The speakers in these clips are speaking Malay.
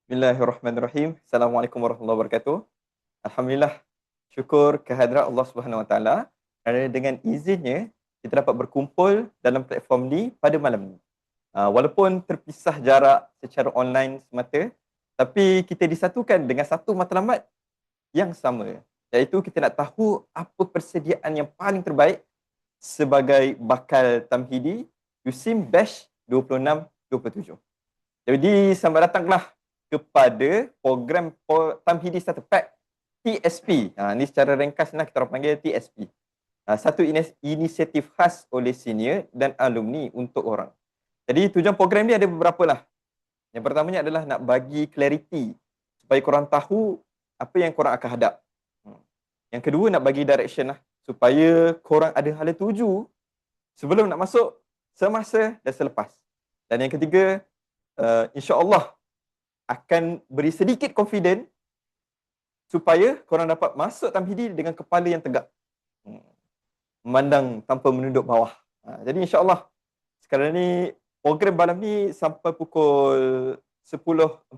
Bismillahirrahmanirrahim. Assalamualaikum warahmatullahi wabarakatuh. Alhamdulillah, syukur kehadrat Allah Subhanahu Wa Taala kerana dengan izinnya kita dapat berkumpul dalam platform ni pada malam ni. Walaupun terpisah jarak secara online semata, tapi kita disatukan dengan satu matlamat yang sama, iaitu kita nak tahu apa persediaan yang paling terbaik sebagai bakal tamhidi USIM Batch 26-27. Jadi selamat datanglah kepada program Tamhidi Starter Pack TSP. Ini secara ringkasnya kita orang panggil TSP. Satu inisiatif khas oleh senior dan alumni untuk orang. Jadi tujuan program ni ada beberapa lah. Yang pertamanya adalah nak bagi clarity supaya korang tahu apa yang korang akan hadap. Yang kedua nak bagi direction lah supaya korang ada hala tuju sebelum nak masuk, semasa dan selepas. Dan yang ketiga, insya-Allah akan beri sedikit confident supaya korang dapat masuk tamhidi dengan kepala yang tegak. Memandang tanpa menunduk bawah. Jadi insya-Allah sekarang ni program malam ni sampai pukul 10.45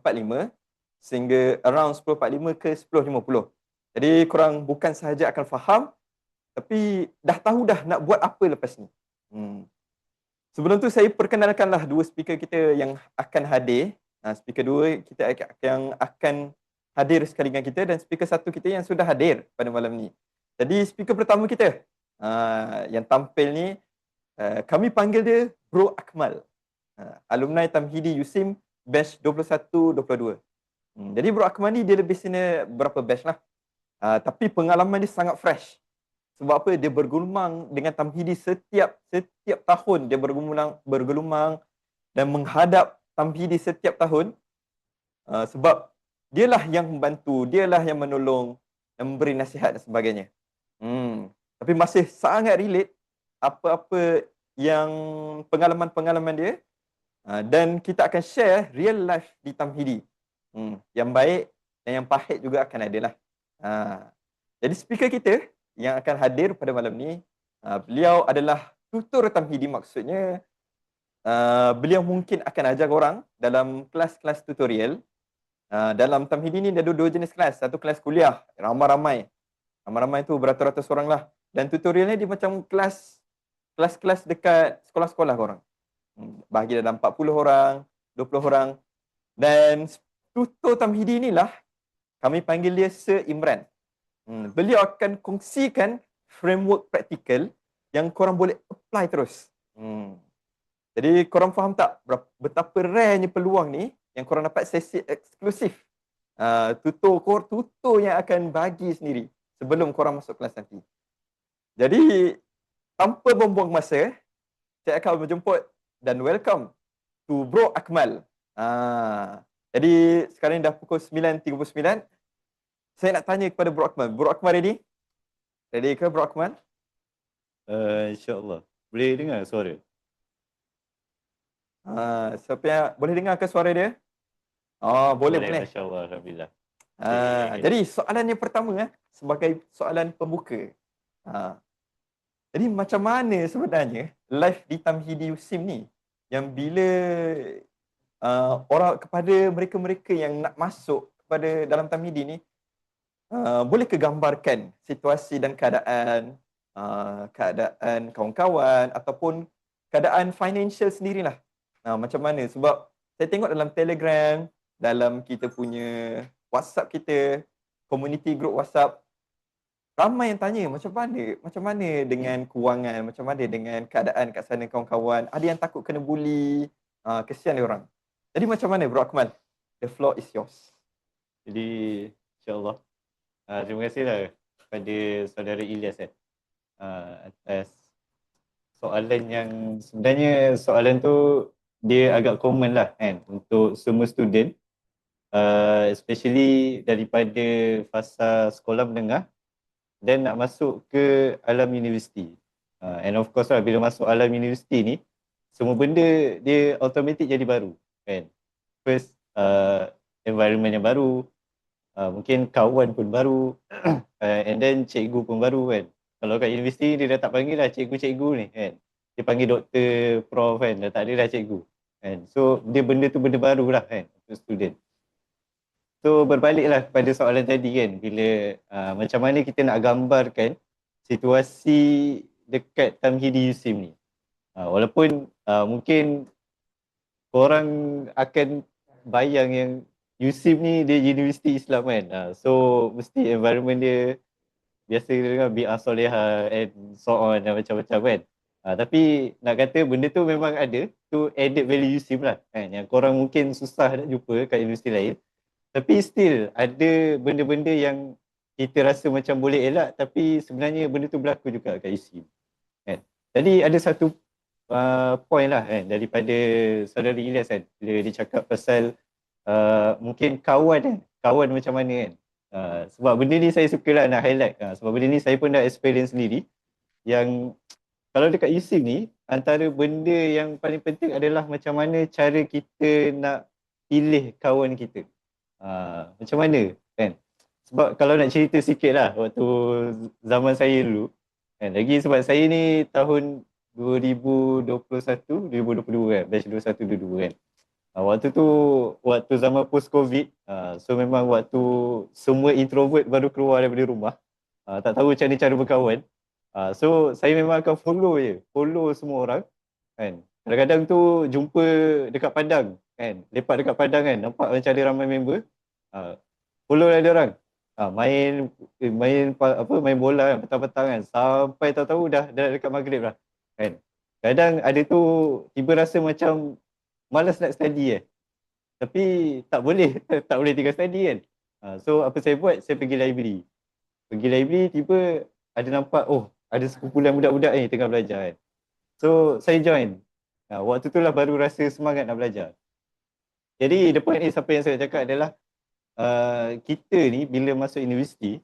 sehingga around 10.45 ke 10.50. Jadi korang bukan sahaja akan faham tapi dah tahu dah nak buat apa lepas ni. Sebelum tu saya perkenalkanlah dua speaker kita yang akan hadir. Speaker dua kita yang akan hadir sekali dengan kita dan speaker satu kita yang sudah hadir pada malam ni. Jadi speaker pertama kita yang tampil ni, kami panggil dia Bro Akmal. Alumni Tamhidi USIM batch 21-22. Jadi Bro Akmal ni dia lebih senior berapa batch lah. Tapi pengalaman dia sangat fresh. Sebab apa? Dia bergelumang dengan Tamhidi setiap tahun dia bergelumang dan menghadap Tamhidi setiap tahun, sebab dialah yang membantu, dialah yang menolong dan memberi nasihat dan sebagainya. Tapi masih sangat relate apa-apa yang pengalaman-pengalaman dia, dan kita akan share real life di Tamhidi. Yang baik dan yang pahit juga akan ada lah. Jadi speaker kita yang akan hadir pada malam ni, beliau adalah tutor Tamhidi, maksudnya beliau mungkin akan ajar orang dalam kelas-kelas tutorial. Dalam Tamhidi ni ada dua jenis kelas. Satu kelas kuliah, ramai-ramai. Ramai-ramai tu beratus-ratus orang lah. Dan tutorialnya dia macam kelas-kelas dekat sekolah-sekolah korang. Bahagi dalam 40 orang, 20 orang. Dan tutor Tamhidi inilah kami panggil dia Sir Imran. Beliau akan kongsikan framework praktikal yang korang boleh apply terus. Jadi korang faham tak betapa rarenya peluang ni yang korang dapat sesi eksklusif. Tutor yang akan bagi sendiri sebelum korang masuk kelas nanti. Jadi tanpa buang-buang masa, saya akan menjemput dan welcome to Bro Akmal. Jadi sekarang ni dah pukul 9.39. Saya nak tanya kepada Bro Akmal. Bro Akmal ready? Ready ke Bro Akmal? InsyaAllah. Boleh dengar suara? Siapa yang boleh dengar ke suara dia? Boleh. Masya-Allah, alhamdulillah. Jadi soalan yang pertama sebagai soalan pembuka. Jadi macam mana sebenarnya live di Tamhidi USIM ni yang bila orang kepada mereka-mereka yang nak masuk kepada dalam Tamhidi ni, boleh ke gambarkan situasi dan keadaan kawan-kawan ataupun keadaan financial sendirilah. Macam mana? Sebab saya tengok dalam Telegram, dalam kita punya WhatsApp kita, community group WhatsApp, ramai yang tanya macam mana dengan kewangan, macam mana dengan keadaan kat sana kawan-kawan. Ada yang takut kena bully, kesian dia orang. Jadi macam mana Bro Akmal? The floor is yours. Jadi insya-Allah, terima kasihlah kepada saudara Ilyas atas soalan yang sebenarnya soalan tu dia agak common lah kan untuk semua student, especially daripada fasa sekolah menengah dan nak masuk ke alam universiti. And of course lah, bila masuk alam universiti ni, semua benda dia automatic jadi baru kan. First, environment yang baru, mungkin kawan pun baru, and then cikgu pun baru kan. Kalau kat universiti dia dah tak panggil lah cikgu-cikgu ni kan. Dia panggil doktor, prof kan, dah tak ada lah cikgu kan. So dia benda tu benda baru lah kan untuk student. So berbaliklah kepada soalan tadi kan, bila macam mana kita nak gambarkan situasi dekat Tamhidi USIM ni. Walaupun mungkin korang akan bayang yang USIM ni dia universiti Islam kan. So mesti environment dia biasa kita dengar bi'ah solehah and so on dan macam-macam kan. Tapi nak kata benda tu memang ada, tu added value USIM lah kan, yang korang mungkin susah nak jumpa kat universiti lain. Tapi still ada benda-benda yang kita rasa macam boleh elak, tapi sebenarnya benda tu berlaku juga kat USIM kan. Jadi ada satu point lah kan daripada saudara Ilyas kan, bila dia cakap pasal mungkin kawan kan, kawan macam mana kan. Sebab benda ni saya suka lah nak highlight, sebab benda ni saya pun dah experience sendiri, yang kalau dekat USIM ni antara benda yang paling penting adalah macam mana cara kita nak pilih kawan kita. Macam mana kan. Sebab kalau nak cerita sikit lah, waktu zaman saya dulu kan, lagi sebab saya ni tahun 2021, 2022 kan, batch 21-22 kan. Waktu tu, waktu zaman post-COVID, so memang waktu semua introvert baru keluar daripada rumah, tak tahu macam mana cara berkawan. So saya memang akan follow semua orang kan. Kadang-kadang tu jumpa dekat padang kan, lepak dekat padang kan, nampak macam ada ramai member, follow lah dia orang. Main bola kan, petang-petang kan, sampai tahu-tahu dah dekat maghrib lah kan. Kadang ada tu tiba rasa macam malas nak study tapi tak boleh tak boleh tinggal study kan. So apa saya buat, saya pergi library tiba ada nampak, oh ada sekumpulan budak-budak ni tengah belajar kan. So saya join. Waktu tu lah baru rasa semangat nak belajar. Jadi the point is, apa yang saya cakap adalah kita ni bila masuk universiti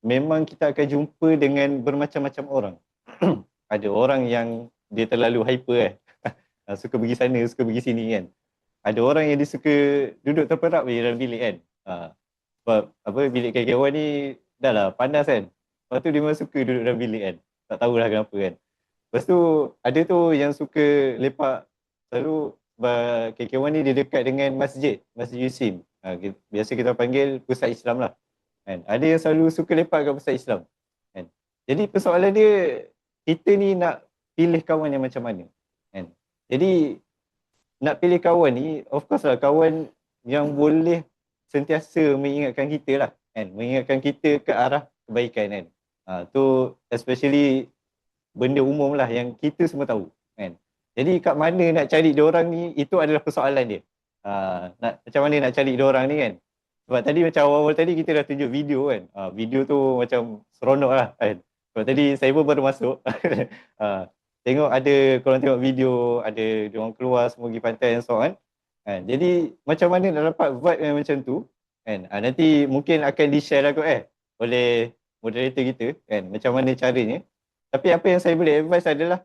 memang kita akan jumpa dengan bermacam-macam orang. Ada orang yang dia terlalu hyper suka pergi sana, suka pergi sini kan. Ada orang yang dia suka duduk terperap dalam bilik kan. Sebab bilik kawan-kawan ni dah lah panas kan. Lepas tu dia memang suka duduk dalam bilik kan. Tak tahulah kenapa kan. Lepas tu ada tu yang suka lepak selalu, sebab kawan-kawan ni dia dekat dengan masjid USIM. Biasa kita panggil pusat Islam lah kan. Ada yang selalu suka lepak kat pusat Islam kan. Jadi persoalan dia, kita ni nak pilih kawan yang macam mana kan. Jadi nak pilih kawan ni, of course lah, kawan yang boleh sentiasa mengingatkan kita lah kan, mengingatkan kita ke arah kebaikan kan. Tu especially benda umum lah yang kita semua tahu kan. Jadi kat mana nak cari diorang ni, itu adalah persoalan dia. Macam mana nak cari diorang ni kan. Sebab tadi macam awal-awal tadi kita dah tunjuk video kan. Video tu macam seronok lah kan. Sebab tadi saya pun baru masuk. Tengok ada, korang tengok video, ada diorang keluar semua pergi pantai and so on kan. Jadi macam mana nak dapat vibe yang macam tu kan. Nanti mungkin akan di-share lah kot oleh moderator kita kan, macam mana caranya. Tapi apa yang saya boleh advise adalah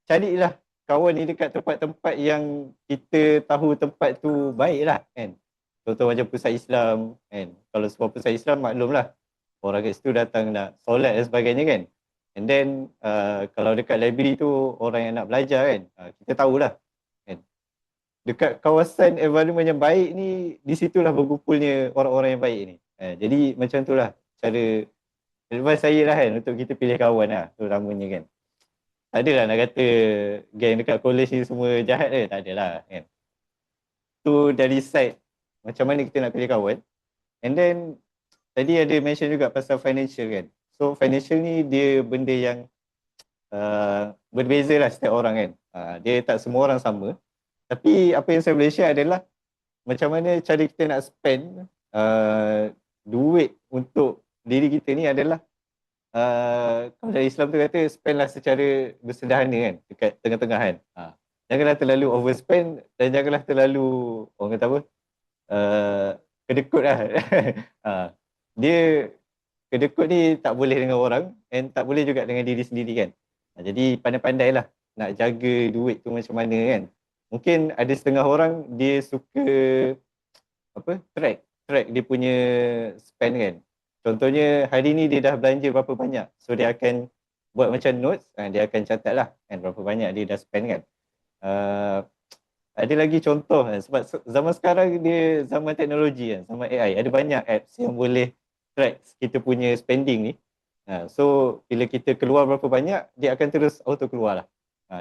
carilah kawan ni dekat tempat-tempat yang kita tahu tempat tu baik lah kan. Contoh macam pusat Islam kan. Kalau sebuah pusat Islam, maklumlah orang kat situ datang nak solat dan sebagainya kan. And then kalau dekat library tu orang yang nak belajar kan, kita tahulah kan. Dekat kawasan environment yang baik ni, di situlah berkumpulnya orang-orang yang baik ni. Jadi macam tu lah cara advice saya lah kan, untuk kita pilih kawan lah terutamanya kan. Tak adalah nak kata geng dekat college ni semua jahat tak adalah kan. Tu dari side macam mana kita nak pilih kawan. And then tadi ada mention juga pasal financial kan. So financial ni dia benda yang berbeza lah setiap orang kan. Dia tak semua orang sama. Tapi apa yang saya boleh share adalah macam mana cara kita nak spend duit untuk diri kita ni adalah kalau dari Islam tu kata spend lah secara bersederhana kan, dekat tengah-tengah kan. Janganlah terlalu overspend dan janganlah terlalu, orang kata apa, kedekut lah. Dia kedekut ni tak boleh dengan orang and tak boleh juga dengan diri sendiri kan. Jadi pandai-pandai lah nak jaga duit tu macam mana kan. Mungkin ada setengah orang dia suka track dia punya spend kan. Contohnya hari ni dia dah belanja berapa banyak, so dia akan buat macam notes, dia akan catat lah kan berapa banyak dia dah spend kan. Ada lagi contoh kan, sebab zaman sekarang dia zaman teknologi kan, zaman AI. Ada banyak apps yang boleh track kita punya spending ni. So bila kita keluar berapa banyak, dia akan terus auto keluar lah.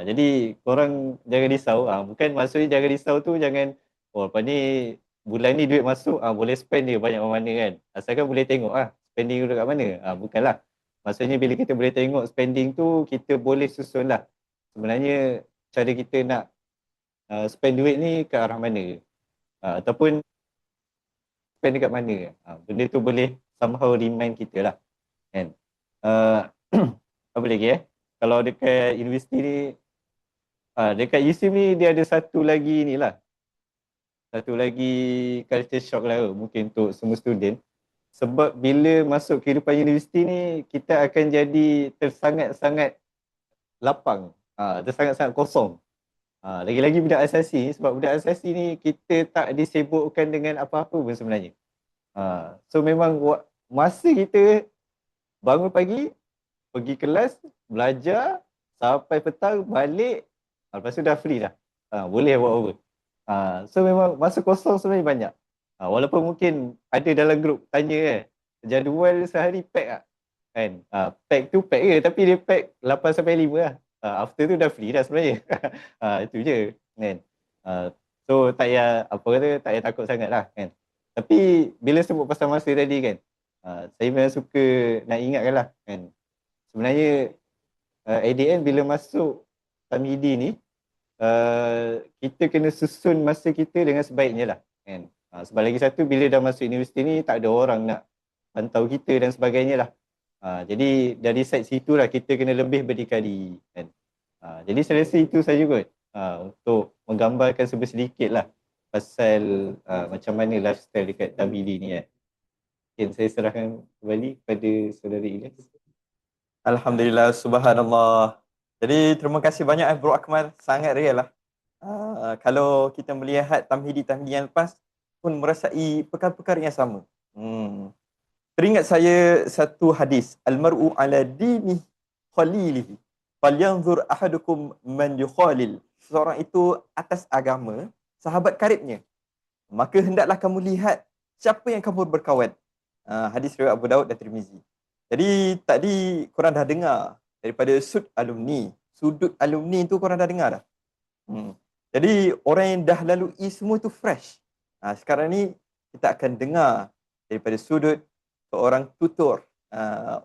Jadi korang jangan risau. Bukan maksudnya jangan risau tu jangan, oh lepas ni bulan ni duit masuk, boleh spend dia banyak mana kan. Asalkan boleh tengok spending tu kat mana. Bukanlah. Maksudnya bila kita boleh tengok spending tu, kita boleh susun lah. Sebenarnya cara kita nak spend duit ni ke arah mana, ataupun spend dekat mana. Benda tu boleh somehow remind kita lah kan. uh, Apa lagi kalau dekat universiti ni, dekat USIM ni dia ada satu lagi ni lah, satu lagi culture shock lah mungkin untuk semua student. Sebab bila masuk kehidupan universiti ni, kita akan jadi tersangat-sangat lapang, tersangat-sangat kosong. Lagi-lagi budak asasi, sebab budak asasi ni kita tak disibukkan dengan apa-apa pun sebenarnya. So memang masa kita bangun pagi, pergi kelas, belajar, sampai petang, balik, lepas tu dah free dah. Boleh buat apa. So memang masa kosong sebenarnya banyak. Walaupun mungkin ada dalam grup tanya jadual sehari pack tak? Kan? Pack tu pack ke, tapi dia pack 8 sampai 5 lah. After tu dah free dah sebenarnya. Itu je kan. So tak payah apa kata, tak payah takut sangat lah kan. Tapi bila sebut pasal masa tadi kan, saya memang suka nak ingatkan lah kan. Sebenarnya at the end bila masuk Tamhidi ni, kita kena susun masa kita dengan sebaiknya lah kan. Sebab lagi satu, bila dah masuk universiti ni tak ada orang nak pantau kita dan sebagainya lah. Jadi dari side situ lah kita kena lebih berdikari kan. Jadi saya rasa itu saja kot, untuk menggambarkan sedikit lah pasal macam mana lifestyle dekat Tamhidi ni kan. Mungkin saya serahkan kembali kepada saudara Ilyas. Alhamdulillah, subhanallah. Jadi terima kasih banyak Bro Akmal, sangat real lah. Kalau kita melihat Tamhidi-Tamhidi yang lepas pun merasai perkara-perkara yang sama. Teringat saya satu hadis, al-mar'u ala dini khalilihi falyanzur ahadukum man yukhalil. Seorang itu atas agama sahabat karibnya, maka hendaklah kamu lihat siapa yang kamu berkawan. Hadis riwayat Abu Daud dan Tirmizi. Jadi tadi korang dah dengar daripada sudut alumni tu korang dah dengar dah. Jadi orang yang dah lalui semua tu fresh. Sekarang ni kita akan dengar daripada sudut seorang tutor,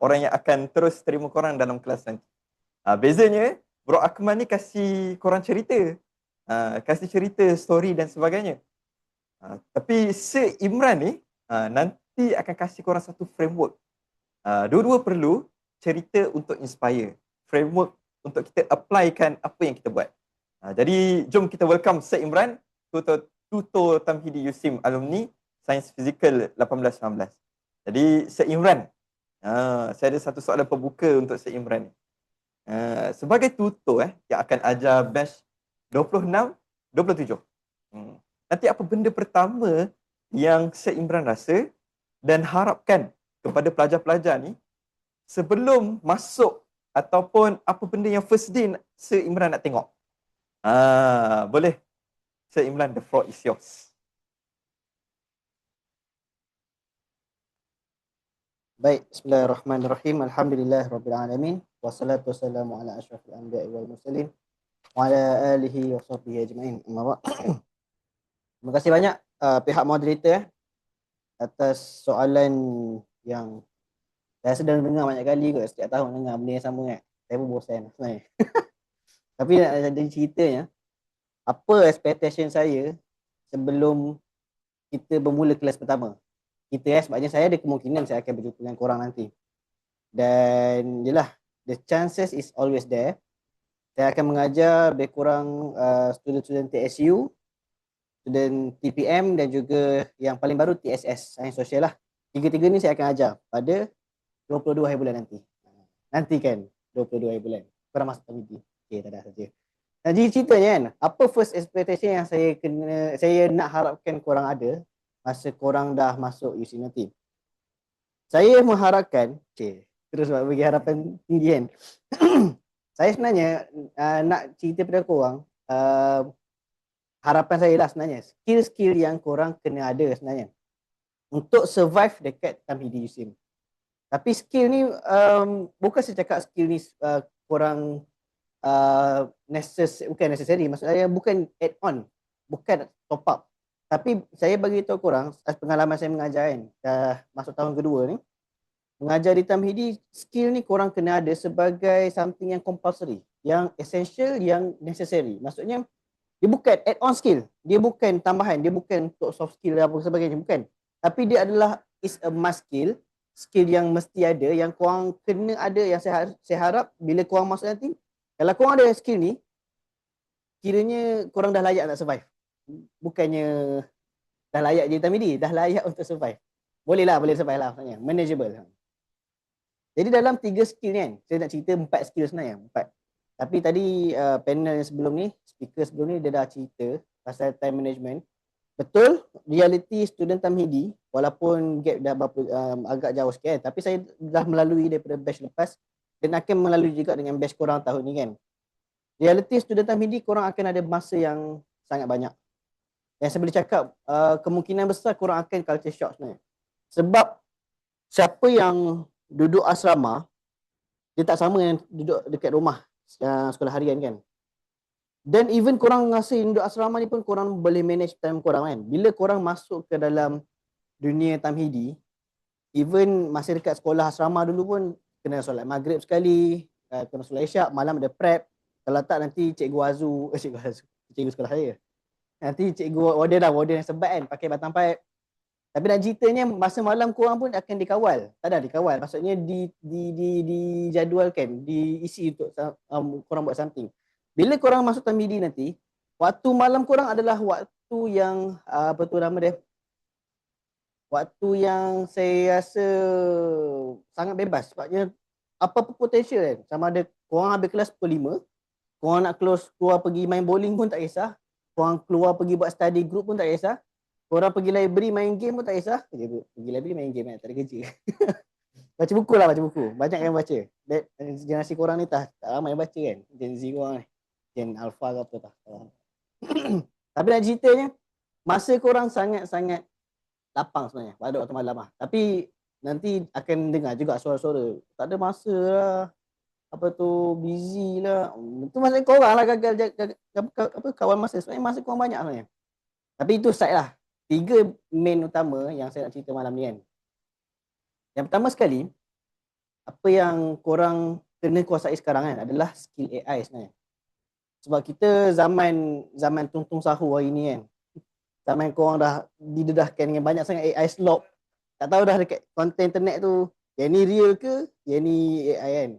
orang yang akan terus terima korang dalam kelas nanti. Bezanya Bro Akmal ni kasih korang cerita, kasih cerita story dan sebagainya. Tapi Sir Imran ni nanti akan kasih korang satu framework. Dua-dua perlu, cerita untuk inspire, framework untuk kita applykan apa yang kita buat. Jadi jom kita welcome Sir Imran, tutor Tamhidi USIM alumni Sains Fizikal 18-19. Jadi Sir Imran, saya ada satu soalan pembuka untuk Sir Imran. Sebagai tutor yang akan ajar batch 26-27. Nanti apa benda pertama yang Sir Imran rasa dan harapkan kepada pelajar-pelajar ni sebelum masuk, ataupun apa benda yang first day Sir Imran nak tengok? Boleh Sir Imran, the floor is yours. Baik, bismillahirrahmanirrahim. Alhamdulillahirabbil alamin. Wassalatu wassalamu ala asyrafil anbiya'i wal mursalin wa ala alihi wa sahbihi ajma'in. Terima kasih banyak pihak moderator atas soalan yang saya sedang dengar banyak kali kot, setiap tahun dengar benda yang sama kan. Saya pun bosan sebenarnya. Tapi nak ada ceritanya, apa expectation saya sebelum kita bermula kelas pertama. Sebabnya saya ada kemungkinan saya akan berjumpa dengan korang nanti. Dan yelah, the chances is always there. Saya akan mengajar lebih kurang student-student TSU, student TPM dan juga yang paling baru TSS, Sains Sosial lah. Tiga-tiga ni saya akan ajar pada 22 hari bulan nanti. Nanti kan, 22 hari bulan. Korang masuk Tamhidi. Okay, tak ada saja. Jadi ceritanya kan, apa first expectation yang saya nak harapkan korang ada masa korang dah masuk UC nanti. Saya mengharapkan, terus bagi harapan tinggi kan. Saya sebenarnya nak cerita pada korang, harapan saya lah sebenarnya, skill-skill yang korang kena ada sebenarnya untuk survive dekat Tamhidi USIM. Tapi skill ni bukan saya cakap skill ni korang bukan necessary, maksud saya bukan add on, bukan top up. Tapi saya bagi tahu korang, pengalaman saya mengajar kan, dah masuk tahun kedua ni, mengajar di Tamhidi, skill ni korang kena ada sebagai something yang compulsory, yang essential, yang necessary. Maksudnya dia bukan add on skill, dia bukan tambahan, dia bukan untuk soft skill dan apa sebagainya, bukan. Tapi dia adalah is a must skill, skill yang mesti ada, yang korang kena ada, yang saya harap bila korang masuk nanti, kalau korang ada skill ni, kiranya korang dah layak nak survive. Bukannya dah layak jadi Tamhidi, dah layak untuk survive. Boleh survive lah maksudnya, manageable. Jadi dalam 3 skill ni kan, saya nak cerita 4 skill sebenarnya, 4. Tapi tadi panel yang sebelum ni, speaker sebelum ni dia dah cerita pasal time management. Betul, reality student Tamhidi, walaupun gap dah berapa, agak jauh sikit kan, tapi saya dah melalui daripada batch lepas dan akan melalui juga dengan batch korang tahun ni kan. Reality student Tamhidi, korang akan ada masa yang sangat banyak. Yang saya boleh cakap, kemungkinan besar korang akan culture shock sebenarnya. Sebab siapa yang duduk asrama, dia tak sama yang duduk dekat rumah sekolah harian kan. Dan even korang rasa duduk asrama ni pun korang boleh manage time korang kan. Bila korang masuk ke dalam dunia Tamhidi, even masa dekat sekolah asrama dulu pun kena solat maghrib sekali, kena solat isyak, malam ada prep. Kalau tak nanti cikgu Azu, cikgu sekolah saya. Nanti cikgu warden yang sebat kan, pakai batang pipe. Tapi nak ceritanya masa malam korang pun akan dikawal. Tak ada dikawal, maksudnya dijadualkan, diisi untuk korang buat something. Bila korang masuk Tamhidi nanti, waktu malam korang adalah waktu yang apa tu nama dia? Waktu yang saya rasa sangat bebas. Sebabnya apa-apa potential kan. Sama ada korang habis kelas pukul 5, korang nak keluar pergi main bowling pun tak kisah. Korang keluar pergi buat study group pun tak kisah. Korang pergi library main game pun tak kisah. Pergi library main game kan, tak ada kerja. Baca buku lah, baca buku. Banyak yang baca. Generasi korang ni tak ramai yang baca kan. Gen Z korang ni. Gen Alpha ke apa tak. Tapi nak ceritanya, masa korang sangat-sangat lapang sebenarnya pada waktu malam lah. Tapi nanti akan dengar juga suara-suara. Tak ada masa lah. Apa tu, busy lah. Itu maksudnya korang lah gagal kawan masa. Sebenarnya masa korang banyak sebenarnya. Tapi itu side lah. 3 main utama yang saya nak cerita malam ni kan. Yang pertama sekali, apa yang korang kena kuasai sekarang kan adalah skill AI sebenarnya. Sebab kita zaman tung-tung sahur hari ni kan. Zaman korang dah didedahkan dengan banyak sangat AI slop. Tak tahu dah dekat konten internet tu, yang ni real ke, yang ni AI kan.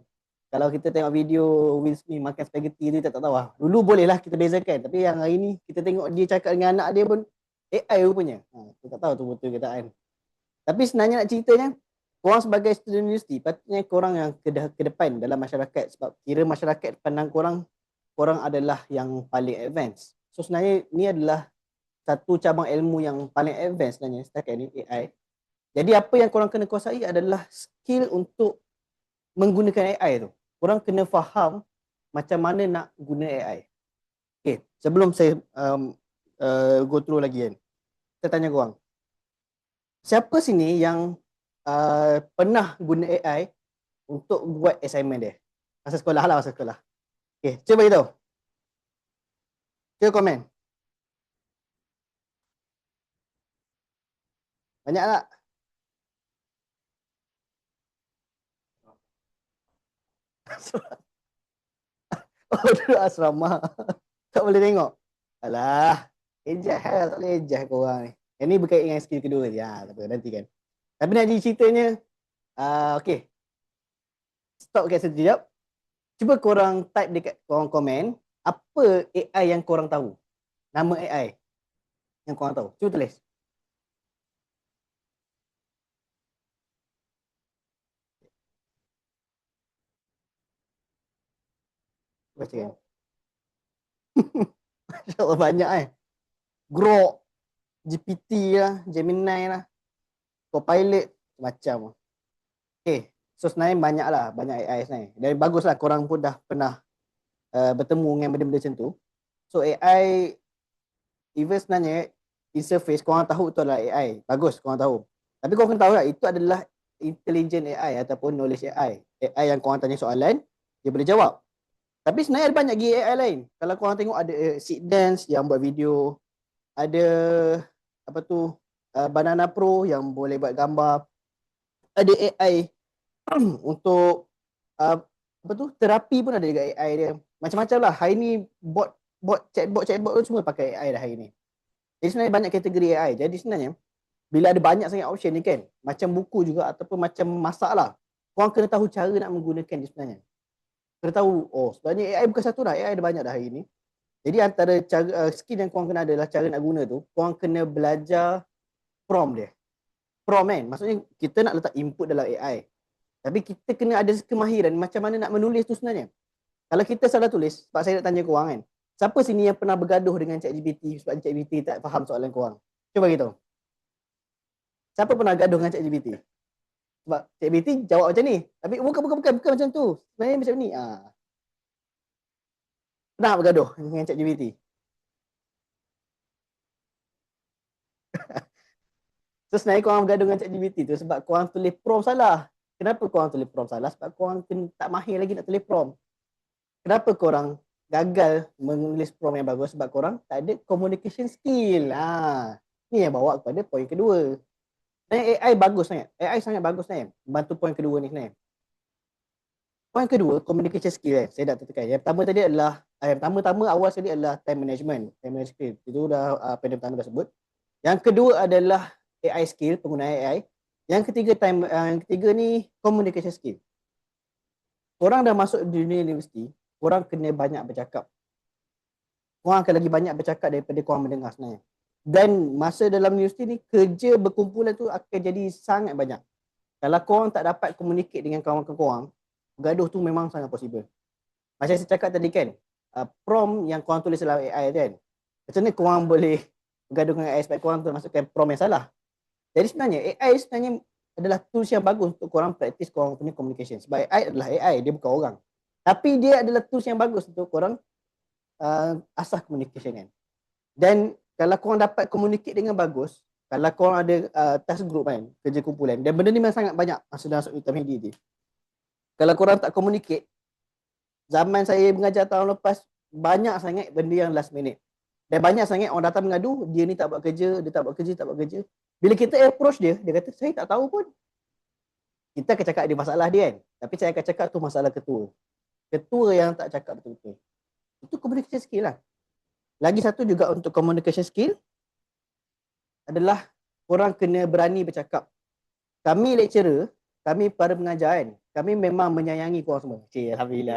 Kalau kita tengok video Will Smith makan spaghetti tu, kita tak tahu lah. Dulu boleh lah kita bezakan. Tapi yang hari ni kita tengok dia cakap dengan anak dia pun AI rupanya. Kita tak tahu tu betul ke tak kan. Tapi sebenarnya nak ceritanya, korang sebagai student universiti, patutnya korang yang ke depan dalam masyarakat. Sebab kira masyarakat pandang korang adalah yang paling advance. So sebenarnya ni adalah satu cabang ilmu yang paling advance sebenarnya setakat ni, AI. Jadi apa yang korang kena kuasai adalah skill untuk menggunakan AI tu. Korang kena faham macam mana nak guna AI. Okay, sebelum saya go through lagi kan, saya tanya korang, siapa sini yang pernah guna AI untuk buat assignment dia? Masa sekolah lah, masa sekolah. Okay, cuba beritahu. Cuba komen. Banyak tak? Oh, duduk asrama. Tak boleh tengok. Alah, ejah lah. Tak boleh ejah korang ni. Yang ni berkait dengan skill kedua je. Tak apa, nanti kan. Tapi nak jadi ceritanya, okay. Stop kat sekejap. Cuba korang type dekat korang komen, apa AI yang korang tahu? Nama AI yang korang tahu. Cuba tulis. Baca kan? InsyaAllah banyak kan? Grok, GPT lah, Gemini lah, Copilot, macam. Okay, so sebenarnya banyak AI sebenarnya. Dan baguslah korang pun dah pernah bertemu dengan benda-benda macam tu. So AI even sebenarnya in surface korang tahu itu adalah AI. Bagus korang tahu. Tapi korang kena tahu tak, itu adalah intelligent AI ataupun knowledge AI. AI yang korang tanya soalan, dia boleh jawab. Tapi sebenarnya ada banyak lagi AI lain. Kalau korang tengok ada Seed Dance yang buat video, ada apa tu Banana Pro yang boleh buat gambar, ada AI untuk apa tu terapi pun ada juga AI dia. Macam-macam lah. Hari ni chatbot tu semua pakai AI dah hari ni. Jadi sebenarnya banyak kategori AI. Jadi sebenarnya bila ada banyak sangat option ni kan, macam buku juga ataupun macam masak lah, korang kena tahu cara nak menggunakan dia sebenarnya. Kena tahu, oh sebenarnya AI bukan satu dah, AI ada banyak dah hari ni. Jadi antara cara skill yang korang kena ada adalah cara nak guna tu, korang kena belajar prompt dia. Prompt kan, maksudnya kita nak letak input dalam AI. Tapi kita kena ada kemahiran macam mana nak menulis tu sebenarnya. Kalau kita salah tulis, sebab saya nak tanya korang kan, siapa sini yang pernah bergaduh dengan ChatGPT sebab ChatGPT tak faham soalan korang? Cuba beritahu. Siapa pernah gaduh dengan ChatGPT? Sebab ChatGPT jawab macam ni. Tapi bukan macam tu. Sebenarnya macam ni. Pernah bergaduh dengan ChatGPT? So sebenarnya korang bergaduh dengan ChatGPT tu sebab korang tulis prompt salah. Kenapa korang tulis prompt salah? Sebab korang tak mahir lagi nak tulis prompt. Kenapa korang gagal menulis prompt yang bagus? Sebab korang tak ada communication skill. Ni yang bawa kepada poin kedua. Dan AI bagus sangat. AI sangat bagus sebenarnya. Bantu poin kedua ni sebenarnya. Poin kedua, communication skill saya dah tekan. Yang pertama tadi adalah, pertama awal sekali adalah time management. Time management skill. Itu dah apa yang pertama dah sebut. Yang kedua adalah AI skill, penggunaan AI. Yang ketiga ni communication skill. Korang dah masuk dunia universiti, korang kena banyak bercakap. Korang akan lagi banyak bercakap daripada korang mendengar sebenarnya. Dan masa dalam universiti ni, kerja berkumpulan tu akan jadi sangat banyak. Kalau korang tak dapat communicate dengan kawan-kawan korang, bergaduh tu memang sangat possible. Macam saya cakap tadi kan, prompt yang korang tulis dalam AI kan, macam mana korang boleh bergaduh dengan AI sebab korang termasukkan prompt yang salah. Jadi sebenarnya AI sebenarnya adalah tools yang bagus untuk korang practice korang punya communication. Sebab AI adalah AI, dia bukan orang. Tapi dia adalah tools yang bagus untuk korang asah communication kan. Dan kalau korang dapat communicate dengan bagus, kalau korang ada task group kan, kerja kumpulan, dan benda ni memang sangat banyak masa dah masuk hitam hindi ni. Kalau korang tak communicate, zaman saya mengajar tahun lepas, banyak sangat benda yang last minute. Dan banyak sangat orang datang mengadu, dia ni tak buat kerja, dia tak buat kerja. Bila kita approach dia, dia kata, saya tak tahu pun. Kita akan cakap dia masalah dia kan. Tapi saya akan cakap tu masalah ketua. Ketua yang tak cakap betul-betul. Itu communication skill lah. Lagi satu juga untuk communication skill adalah orang kena berani bercakap. Kami lecturer, kami para pengajar kan, kami memang menyayangi korang semua. Alhamdulillah.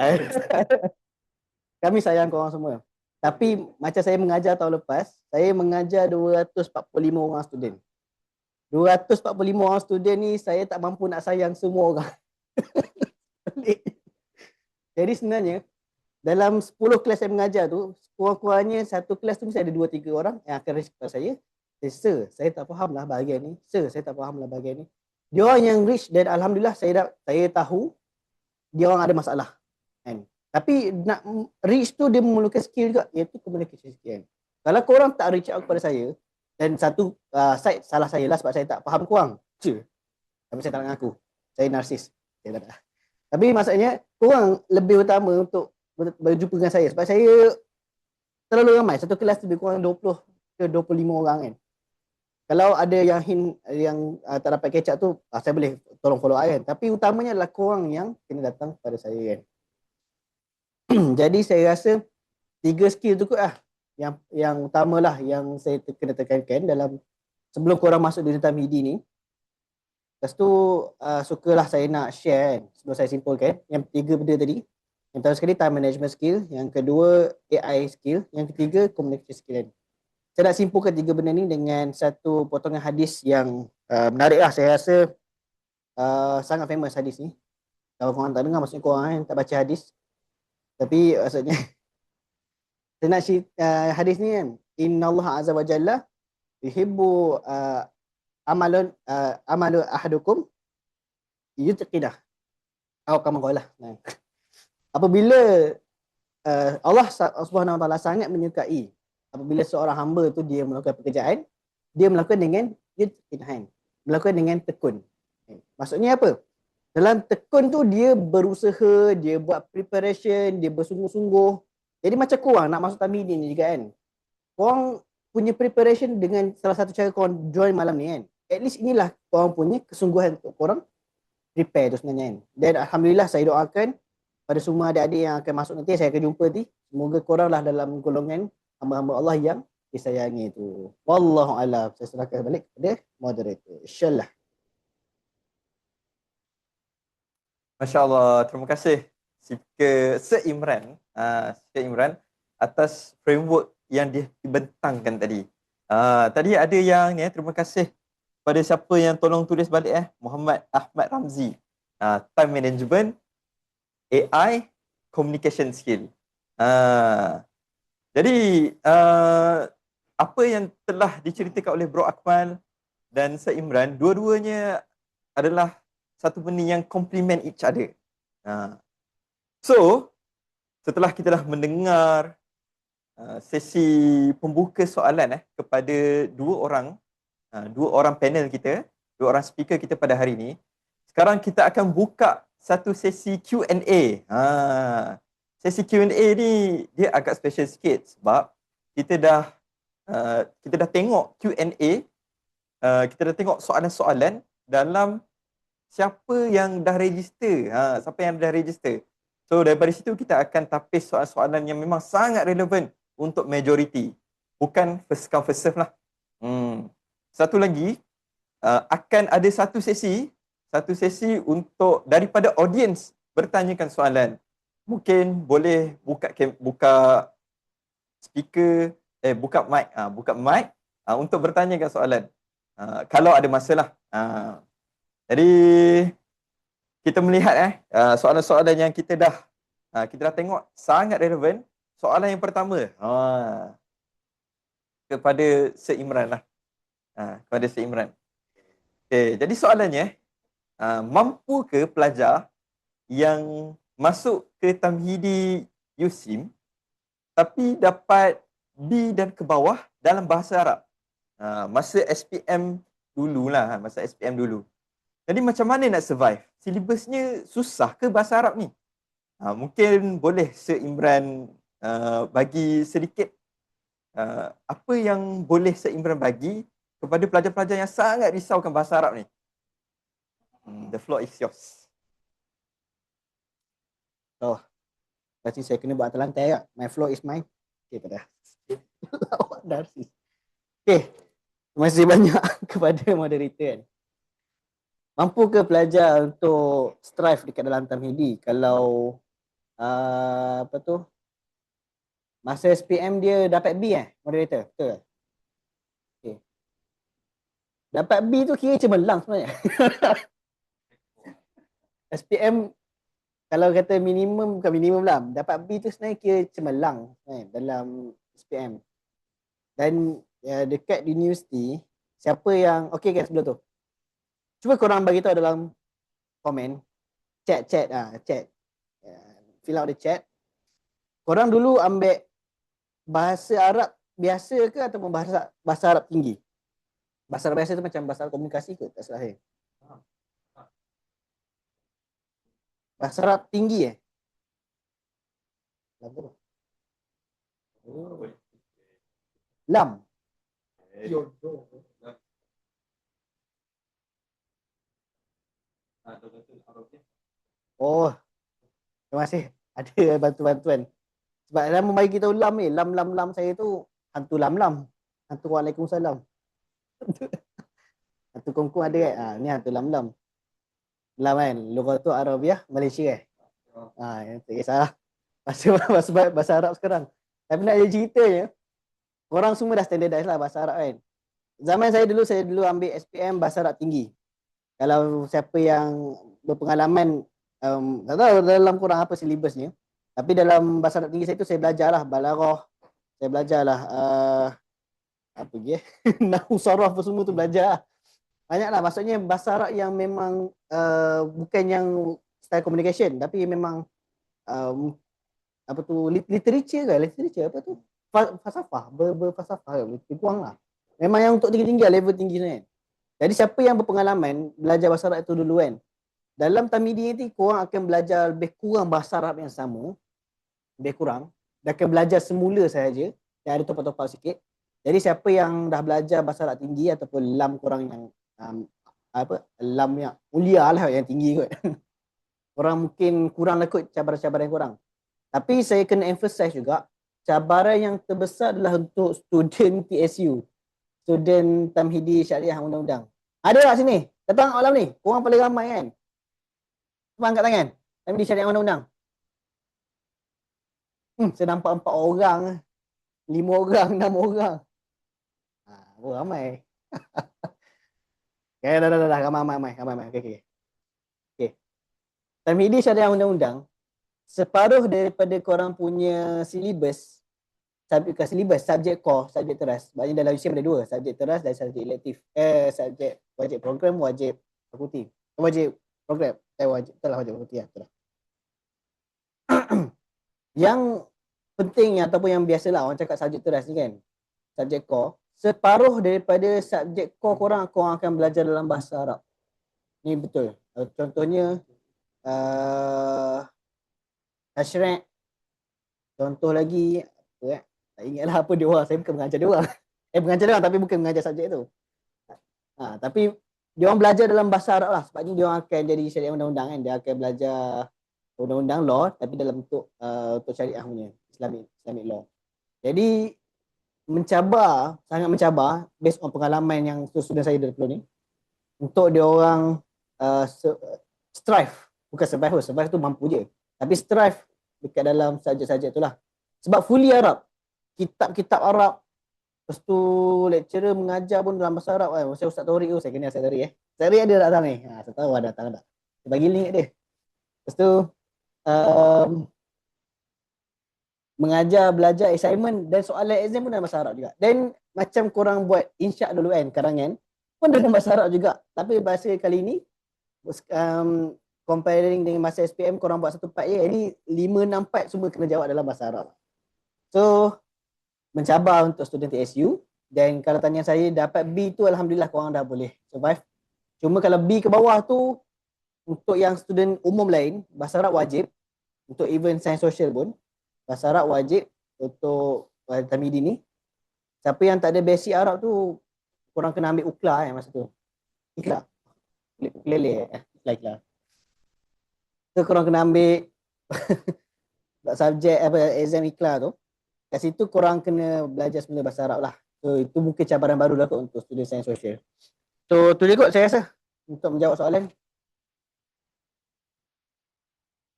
Kami sayang korang semua. Tapi macam saya mengajar tahun lepas, saya mengajar 245 orang student. 245 orang student ni saya tak mampu nak sayang semua orang. Jadi sebenarnya dalam 10 kelas saya mengajar tu, kurang-kurangnya satu kelas tu mesti ada 2-3 orang yang akan reach kepada saya. Sir, saya tak faham lah bahagian ni. Sir, saya tak faham lah bahagian ni. Dia orang yang reach dan alhamdulillah saya tahu dia orang ada masalah. Kan? Tapi nak reach tu dia memerlukan skill juga, iaitu communication skill. Kalau korang tak reach out kepada saya, dan satu side salah saya lah sebab saya tak faham korang. Tapi saya tak nak ngaku. Saya narsis. Tapi maksudnya korang lebih utama untuk berjumpa dengan saya sebab saya terlalu ramai. Satu kelas lebih kurang 20 ke 25 orang kan. Kalau ada yang tak dapat catch up tu, saya boleh tolong follow up kan. Tapi utamanya adalah korang yang kena datang pada saya kan. Jadi saya rasa 3 skill tu kot lah yang utamalah yang saya kena tekankan dalam sebelum korang masuk di hitam hindi ni. Lepas tu sukalah saya nak share kan, sebelum saya simpulkan yang 3 benda tadi. Yang pertama sekali time management skill, yang kedua AI skill, yang ketiga communication skill kan. Saya nak simpulkan 3 benda ni dengan satu potongan hadis yang menarik lah. Saya rasa sangat famous hadis ni. Kalau korang tak dengar maksudnya korang kan tak baca hadis. Tapi maksudnya saya nak hadis ni kan, innallaha azza wa jalla yuhibbu amalu ahadukum yutqidah. Kama qala. Apabila Allah Subhanahu wa taala sangat menyukai apabila seorang hamba tu dia melakukan pekerjaan, dia melakukan dengan yud in hand, melakukan dengan tekun. Maksudnya apa? Dalam tekun tu dia berusaha, dia buat preparation, dia bersungguh-sungguh. Jadi macam korang nak masuk tamhidi ni juga kan. Korang punya preparation dengan salah satu cara korang join malam ni kan. At least inilah korang punya kesungguhan untuk korang prepare tu sebenarnya kan. Dan alhamdulillah saya doakan pada semua adik-adik yang akan masuk nanti, saya akan jumpa nanti. Semoga korang lah dalam golongan hamba-hamba Allah yang disayangi tu. Wallahu a'lam. Saya serahkan balik kepada moderator. InsyaAllah. Masya Allah, terima kasih Sir Imran, Sir Imran atas framework yang dibentangkan tadi. Tadi ada yang ni, terima kasih pada siapa yang tolong tulis balik Muhammad Ahmad Ramzi. Time management, AI, communication skill. Jadi apa yang telah diceritakan oleh Bro Akmal dan Sir Imran, dua-duanya adalah satu benda yang complement each other. So, setelah kita dah mendengar sesi pembuka soalan kepada dua orang panel kita, dua orang speaker kita pada hari ini, sekarang kita akan buka satu sesi Q&A. Sesi Q&A ni dia agak special sikit sebab kita dah tengok Q&A, kita dah tengok soalan-soalan dalam siapa yang dah register, siapa yang dah register. So daripada situ kita akan tapis soalan-soalan yang memang sangat relevan untuk majority. Bukan first come first serve lah. Satu lagi, akan ada satu sesi untuk daripada audience bertanyakan soalan. Mungkin boleh buka speaker, buka mic untuk bertanyakan soalan. Kalau ada masa lah. Jadi kita melihat soalan-soalan yang kita dah tengok sangat relevan. Soalan yang pertama kepada Sir Imran lah. Kepada Sir Imran. Okay, jadi soalannya, mampu ke pelajar yang masuk ke Tamhidi USIM tapi dapat B dan ke bawah dalam bahasa Arab? Masa SPM dulu. Jadi macam mana nak survive? Silibusnya susah ke bahasa Arab ni? Mungkin boleh Sir Imran bagi sedikit apa yang boleh Sir Imran bagi kepada pelajar-pelajar yang sangat risaukan bahasa Arab ni. The floor is yours. Pasti saya kena buat atas lantai tak? My floor is mine. Okay, pada. Lawak narsis. Okay. Terima kasih banyak kepada moderator kan. Mampu ke pelajar untuk strive dekat dalam Tamhidi kalau masa SPM dia dapat B moderator? Betul? Okay. Dapat B tu kira cemerlang sebenarnya. SPM kalau kata minimum, bukan minimum lah, dapat B tu sebenarnya kira cemerlang dalam SPM. Dan dekat universiti, siapa yang, okay guys sebelum tu, cuba korang bagi tahu dalam komen, chat. Fill out the chat. Korang dulu ambil bahasa Arab biasa ke ataupun bahasa Arab tinggi? Bahasa Arab biasa tu macam bahasa Arab komunikasi ke? Tak salah. Bahasa Arab tinggi Lam. Oh, terima kasih. Ada bantu-bantuan. Sebab dalam membagi tahu lam ni, lam saya tu hantu lam. Hantu Waalaikumsalam. Hantu kongkong ada kan? Ni hantu lam. Lam kan? Lughatul Arabiah Malaysia tak kisah. Bahasa Arab sekarang. Tapi nak ada ceritanya, orang semua dah standardize lah bahasa Arab kan. Zaman saya dulu ambil SPM bahasa Arab tinggi. Kalau siapa yang berpengalaman, tak tahu dalam kurang apa silibusnya, tapi dalam bahasa Arab tinggi saya tu saya belajar lah balaghah, saya belajar lah nahwu saraf semua tu belajar lah. Banyak lah, maksudnya bahasa Arab yang memang bukan yang style communication, tapi memang literature apa tu, falsafah, berfalsafah, lebih kurang lah. Memang yang untuk tinggi-tinggi, level tinggi kan. Jadi siapa yang berpengalaman belajar bahasa Arab itu dulu kan, dalam Tamidi ni korang akan belajar lebih kurang bahasa Arab yang sama, lebih kurang, dan akan belajar semula sahaja, yang ada topak-topak sikit. Jadi siapa yang dah belajar bahasa Arab tinggi ataupun lam korang yang lam yang mulia lah, yang tinggi kot. Korang mungkin kurang lah kot cabaran-cabaran korang. Tapi saya kena emphasize juga, cabaran yang terbesar adalah untuk student TSU, student Tamhidi Syariah Undang-Undang. Ada tak sini? Datang malam ni, korang paling ramai kan? Cuba angkat tangan. Tamhidi Syariah Undang-Undang. Saya nampak 4 orang, 5 orang, 6 orang. Ramai. Dah, ramai. Okay. Tamhidi Syariah Undang-Undang, separuh daripada korang punya silibus, subjek core, subjek teras. Maksudnya dalam UCM ada 2, subjek teras dan subjek elektif. Subjek wajib program, wajib fakulti. Wajib program, wajib fakulti lah. Yang penting ataupun yang biasalah orang cakap subjek teras ni kan, subjek core, separuh daripada subjek core korang akan belajar dalam bahasa Arab. Ni betul. Contohnya Tashri'. Contoh lagi tak ingatlah apa dia orang, saya bukan mengajar dia orang. Mengajar dia orang tapi bukan mengajar subjek tu. Tapi dia orang belajar dalam bahasa Arab lah, sebabnya dia orang akan jadi syariah undang-undang kan, dia akan belajar undang-undang law tapi dalam bentuk untuk syariah punya Islamic law. Jadi sangat mencabar based on pengalaman yang student saya dulu ni, untuk dia orang strive, bukan survive tu mampu je, tapi strive dekat dalam subjek-subjek tu lah. Sebab fully Arab, kitab-kitab Arab, lepas tu lecturer mengajar pun dalam bahasa Arab kan. Masa Ustaz Taurik tu, saya kenal Ustaz Taurik Taurik ada datang ni, saya tahu ada datang tak, saya bagi link dia. Lepas tu mengajar, belajar assignment dan soalan exam pun dalam bahasa Arab juga. Dan macam korang buat insya' dulu kan, karangan pun dalam bahasa Arab juga. Tapi bahasa kali ni comparing dengan masa SPM korang buat 1 part je, ini 5-6 part semua kena jawab dalam bahasa Arab. So mencabar untuk student TSU. Dan kalau tanya saya, dapat B tu alhamdulillah korang dah boleh survive. Cuma kalau B ke bawah tu, untuk yang student umum lain, bahasa Arab wajib. Untuk even sains sosial pun bahasa Arab wajib untuk Tamidi ni. Siapa yang tak ada basic Arab tu, korang kena ambil UKLA masa tu. Ikla. Ikla. So korang kena ambil subjek exam Ikla tu. Kat situ korang kena belajar semula bahasa Arab lah. So itu mungkin cabaran baru lah kot untuk student sains sosial. So tu je kot saya rasa untuk menjawab soalan.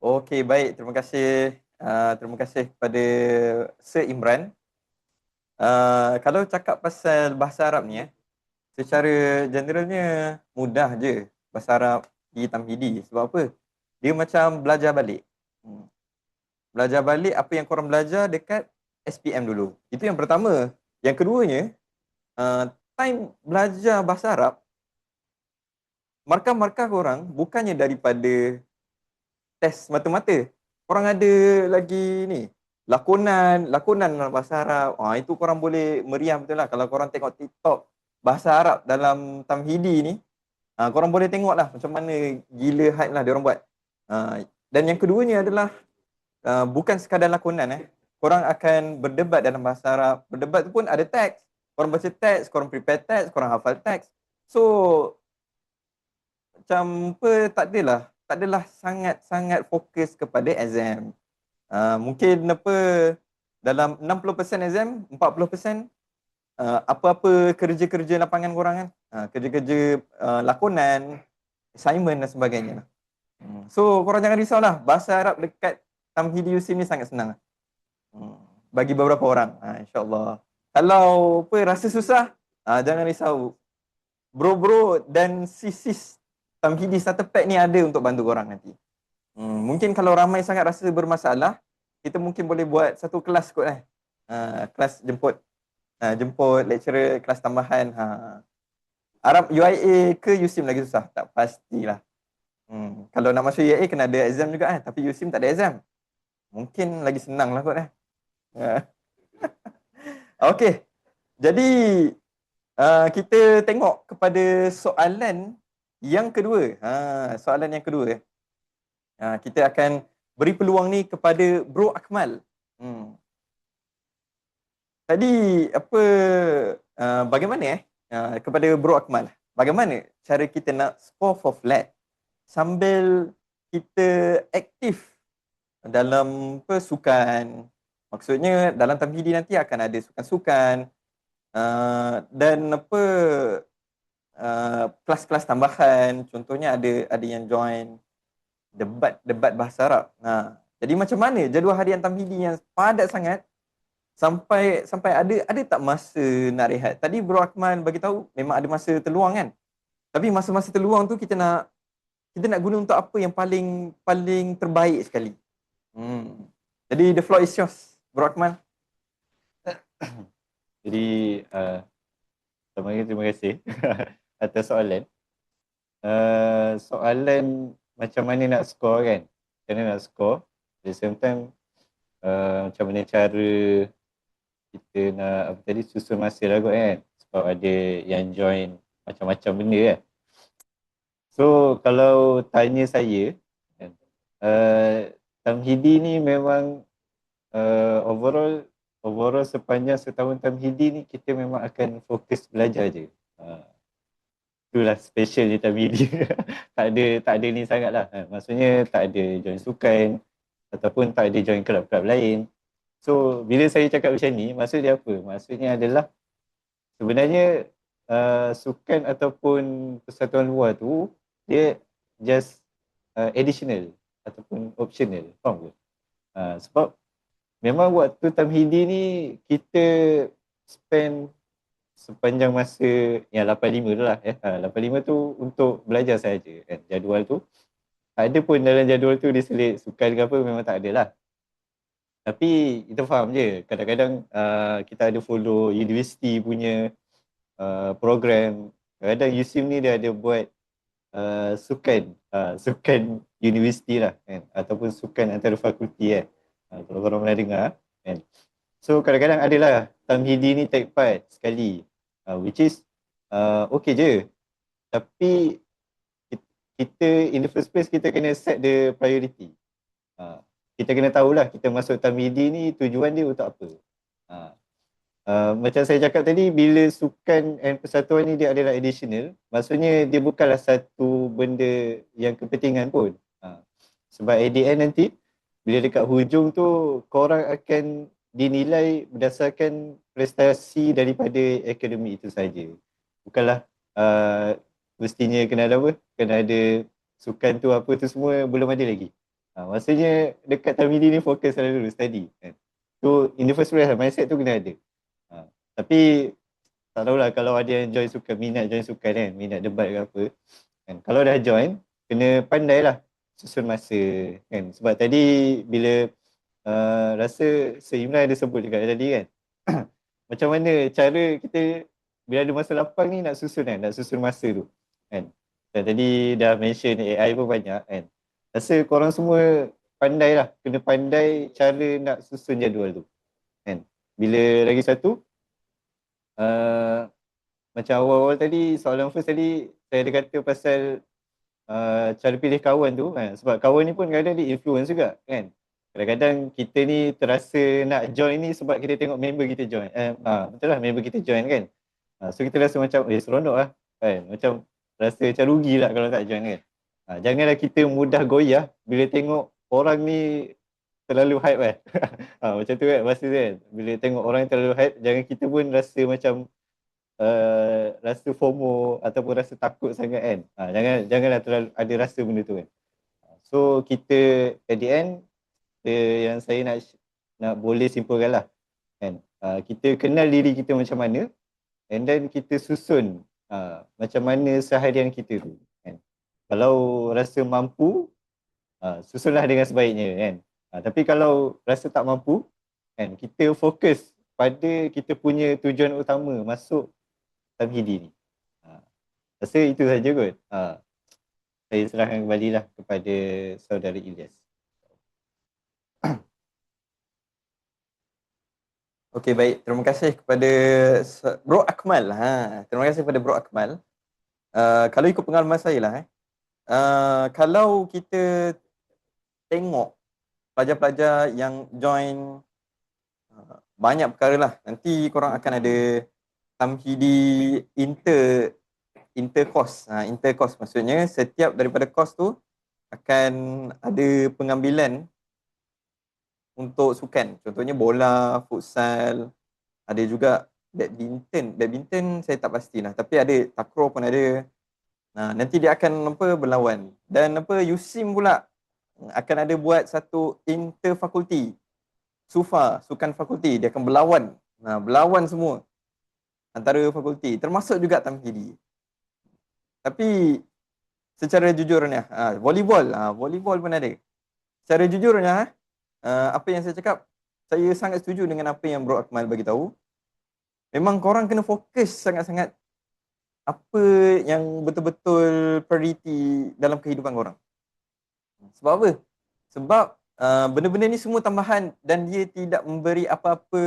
Okey, baik. Terima kasih. Terima kasih kepada Sir Imran. Kalau cakap pasal bahasa Arab ni, secara generalnya mudah je bahasa Arab di Tamhidi. Sebab apa? Dia macam belajar balik. Belajar balik apa yang korang belajar dekat SPM dulu. Itu yang pertama. Yang keduanya, time belajar bahasa Arab, markah-markah korang bukannya daripada test mata-mata. Korang ada lagi ni, lakonan dalam bahasa Arab. Itu korang boleh meriah betul lah. Kalau korang tengok TikTok bahasa Arab dalam Tamhidi ni, korang boleh tengok lah macam mana gila hype lah diorang buat. Dan yang keduanya adalah bukan sekadar lakonan. Korang akan berdebat dalam bahasa Arab. Berdebat tu pun ada teks. Korang baca teks, korang prepare teks, korang hafal teks. So macam apa, tak adalah sangat-sangat fokus kepada exam. Mungkin apa, dalam 60% exam, 40% apa-apa kerja-kerja lapangan korang kan. Kerja-kerja lakonan, assignment dan sebagainya. So korang jangan risaulah, bahasa Arab dekat Tamhidi USIM ni sangat senang. Bagi beberapa orang, insyaAllah. Kalau apa rasa susah, jangan risau. Bro-bro dan sis-sis Tamhidi starter pack ni ada untuk bantu korang nanti. Mungkin kalau ramai sangat rasa bermasalah, kita mungkin boleh buat satu kelas kot kelas jemput lecturer, kelas tambahan. Arab UIA ke USIM lagi susah? Tak pastilah. Kalau nak masuk UIA kena ada exam juga tapi USIM tak ada exam. Mungkin lagi senang lah kot Okey. Jadi kita tengok kepada soalan yang kedua. Soalan yang kedua. Kita akan beri peluang ni kepada Bro Akmal. Tadi bagaimana kepada Bro Akmal? Bagaimana cara kita nak score for flat sambil kita aktif dalam sukan? Maksudnya dalam Tamhidi nanti akan ada sukan-sukan dan kelas-kelas tambahan. Contohnya ada yang join debat bahasa Arab. Jadi macam mana jadual harian Tamhidi yang padat sangat sampai ada tak masa nak rehat? Tadi Bro Akmal bagi tahu memang ada masa terluang kan. Tapi masa-masa terluang tu kita nak guna untuk apa yang paling terbaik sekali. Jadi the floor is yours, Bro Akmal. Jadi terima kasih atas soalan. Soalan macam mana nak score kan? Macam mana nak score? At the same time macam mana cara kita nak susun masa lah kot kan? Sebab ada yang join macam-macam benda kan. So kalau tanya saya kan, Tamhidi ni memang overall sepanjang setahun Tamhidi ni kita memang akan fokus belajar je. Itulah special je Tamhidi. tak ada ni sangat lah. Maksudnya tak ada join sukan ataupun tak ada join kelab-kelab lain. So bila saya cakap macam ni, maksud dia apa? Maksudnya adalah sebenarnya sukan ataupun persatuan luar tu dia just additional ataupun optional. Faham ke? Sebab memang waktu Tamhidi ni kita spend sepanjang masa yang 85 tu lah 85 tu untuk belajar saja kan. Jadual tu tak ada pun dalam jadual tu dia selit sukan ke apa, memang tak ada lah. Tapi kita faham je kadang-kadang kita ada follow universiti punya program. Kadang-kadang USIM ni dia ada buat sukan universiti lah kan, ataupun sukan antara fakulti kan. Kalau korang pernah dengar kan. So kadang-kadang adalah Tamhidi ni take part sekali, which is okay je. Tapi kita in the first place kita kena set the priority. Kita kena tahulah kita masuk Tamhidi ni tujuan dia untuk apa. Macam saya cakap tadi, bila sukan and persatuan ni dia adalah additional, maksudnya dia bukanlah satu benda yang kepentingan pun. Sebab at the end nanti bila dekat hujung tu korang akan dinilai berdasarkan prestasi daripada akademik itu saja. Bukanlah mestinya kena ada apa? Kena ada sukan tu apa tu semua belum ada lagi. Maksudnya dekat Tamhidi ni fokus dulu study kan. So in the first place mindset tu kena ada. Tapi tak tahulah kalau ada yang join sukan, minat join sukan kan, minat debat ke apa kan. Kalau dah join, kena pandailah susun masa kan. Sebab tadi bila rasa Sir Imran ada sebut juga tadi kan. Macam mana cara kita bila ada masa lapang ni nak susun kan, nak susun masa tu kan. Dan tadi dah mention AI pun banyak kan. Rasa korang semua pandailah, kena pandai cara nak susun jadual tu kan. Bila lagi satu macam awal-awal tadi, soalan first tadi saya ada kata pasal cara pilih kawan tu kan. Sebab kawan ni pun kadang dia influence juga kan. Kadang-kadang kita ni terasa nak join ni sebab kita tengok member kita join. Betul lah, member kita join kan. So kita rasa macam seronok lah kan. Macam rasa macam rugi lah kalau tak join kan. Janganlah kita mudah goyah bila tengok orang ni terlalu hype kan. Macam tu kan masa tu kan. Bila tengok orang yang terlalu hype, jangan kita pun rasa macam rasa FOMO ataupun rasa takut sangat kan. Janganlah terlalu ada rasa benda tu kan. So kita at the end yang saya nak boleh simpulkan lah kan. Kita kenal diri kita macam mana and then kita susun macam mana seharian kita tu kan. Kalau rasa mampu susunlah dengan sebaiknya kan. Tapi kalau rasa tak mampu kan, kita fokus pada kita punya tujuan utama masuk Tamhidi ni. Rasa itu saja kot. Saya serahkan kembali lah kepada saudara Ilyas. Okey, baik. Terima kasih kepada Bro Akmal. Terima kasih kepada Bro Akmal. Kalau ikut pengalaman saya lah, kalau kita tengok pelajar-pelajar yang join banyak perkara lah. Nanti korang akan ada tamhidi inter-course. Inter-course maksudnya setiap daripada course tu akan ada pengambilan untuk sukan. Contohnya bola, futsal, ada juga badminton. Badminton saya tak pastilah, tapi ada takraw pun ada. Nanti dia akan berlawan. Dan USIM pula akan ada buat satu interfakulti. SUFA, sukan fakulti, dia akan berlawan. Berlawan semua antara fakulti, termasuk juga tamhidi. Tapi secara jujurnya, volleyball pun ada. Secara jujurnya, apa yang saya cakap, saya sangat setuju dengan apa yang Bro Akmal bagi tahu. Memang korang kena fokus sangat-sangat apa yang betul-betul priority dalam kehidupan korang. Sebab apa? Sebab benda-benda ni semua tambahan dan dia tidak memberi apa-apa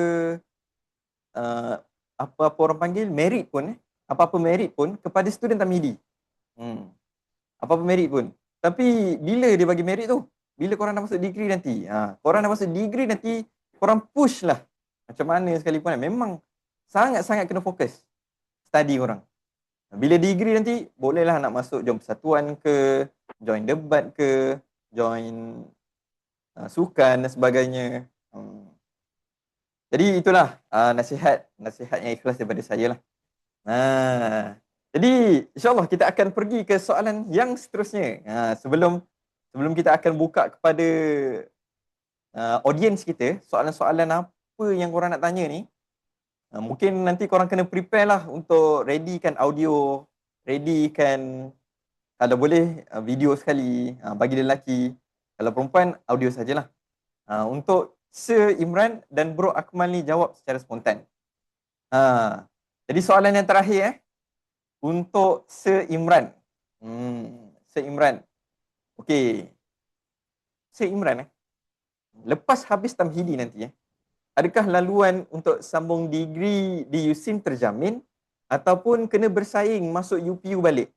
apa-apa orang panggil merit pun, apa-apa merit pun kepada student tamhidi. Apa-apa merit pun. Tapi bila dia bagi merit tu? Bila korang dah masuk degree nanti. Korang dah masuk degree nanti, korang push lah. Macam mana sekalipun. Memang sangat-sangat kena fokus study korang. Bila degree nanti, bolehlah nak masuk join persatuan ke, join debat ke, join sukan dan sebagainya. Jadi itulah nasihat yang ikhlas daripada saya lah. Jadi insyaAllah kita akan pergi ke soalan yang seterusnya. Sebelum kita akan buka kepada audience kita, soalan-soalan apa yang korang nak tanya ni, mungkin nanti korang kena prepare lah untuk readykan audio, readykan kalau boleh video sekali, bagi lelaki. Kalau perempuan, audio sajalah. Untuk Sir Imran dan Bro Akmal ni jawab secara spontan. Jadi soalan yang terakhir untuk Sir Imran. Sir Imran. Okey. Sir Imran lepas habis tamhidi nanti adakah laluan untuk sambung degree di USIM terjamin ataupun kena bersaing masuk UPU balik?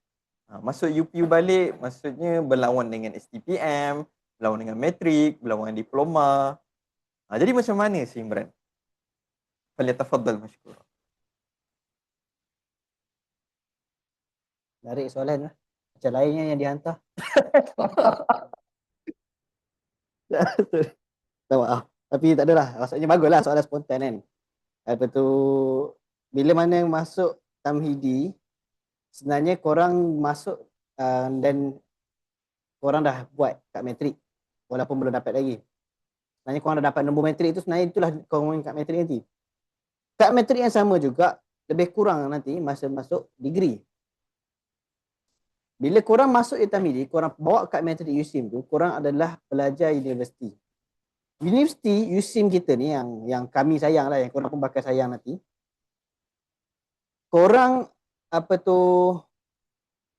Masuk UPU balik maksudnya berlawan dengan STPM, berlawan dengan matrik, berlawan dengan diploma. Jadi macam mana Sir Imran? Falyatafaddal mashkur. Menarik soalan lah. Macam lainnya yang dihantar. Tak maaf. Tapi tak adalah. Maksudnya baguslah soalan spontan kan. Lepas tu, bila mana masuk tamhidi, sebenarnya korang masuk dan korang dah buat kat matrik. Walaupun belum dapat lagi. Sebenarnya korang dah dapat nombor matrik tu, sebenarnya itulah korang kat matrik nanti. Kat matrik yang sama juga, lebih kurang nanti masa masuk degree. Bila korang masuk tamhidi, korang bawa kat matrik USIM tu, korang adalah pelajar universiti. Universiti USIM kita ni yang kami sayang lah, yang korang pun bakal sayang nanti. Korang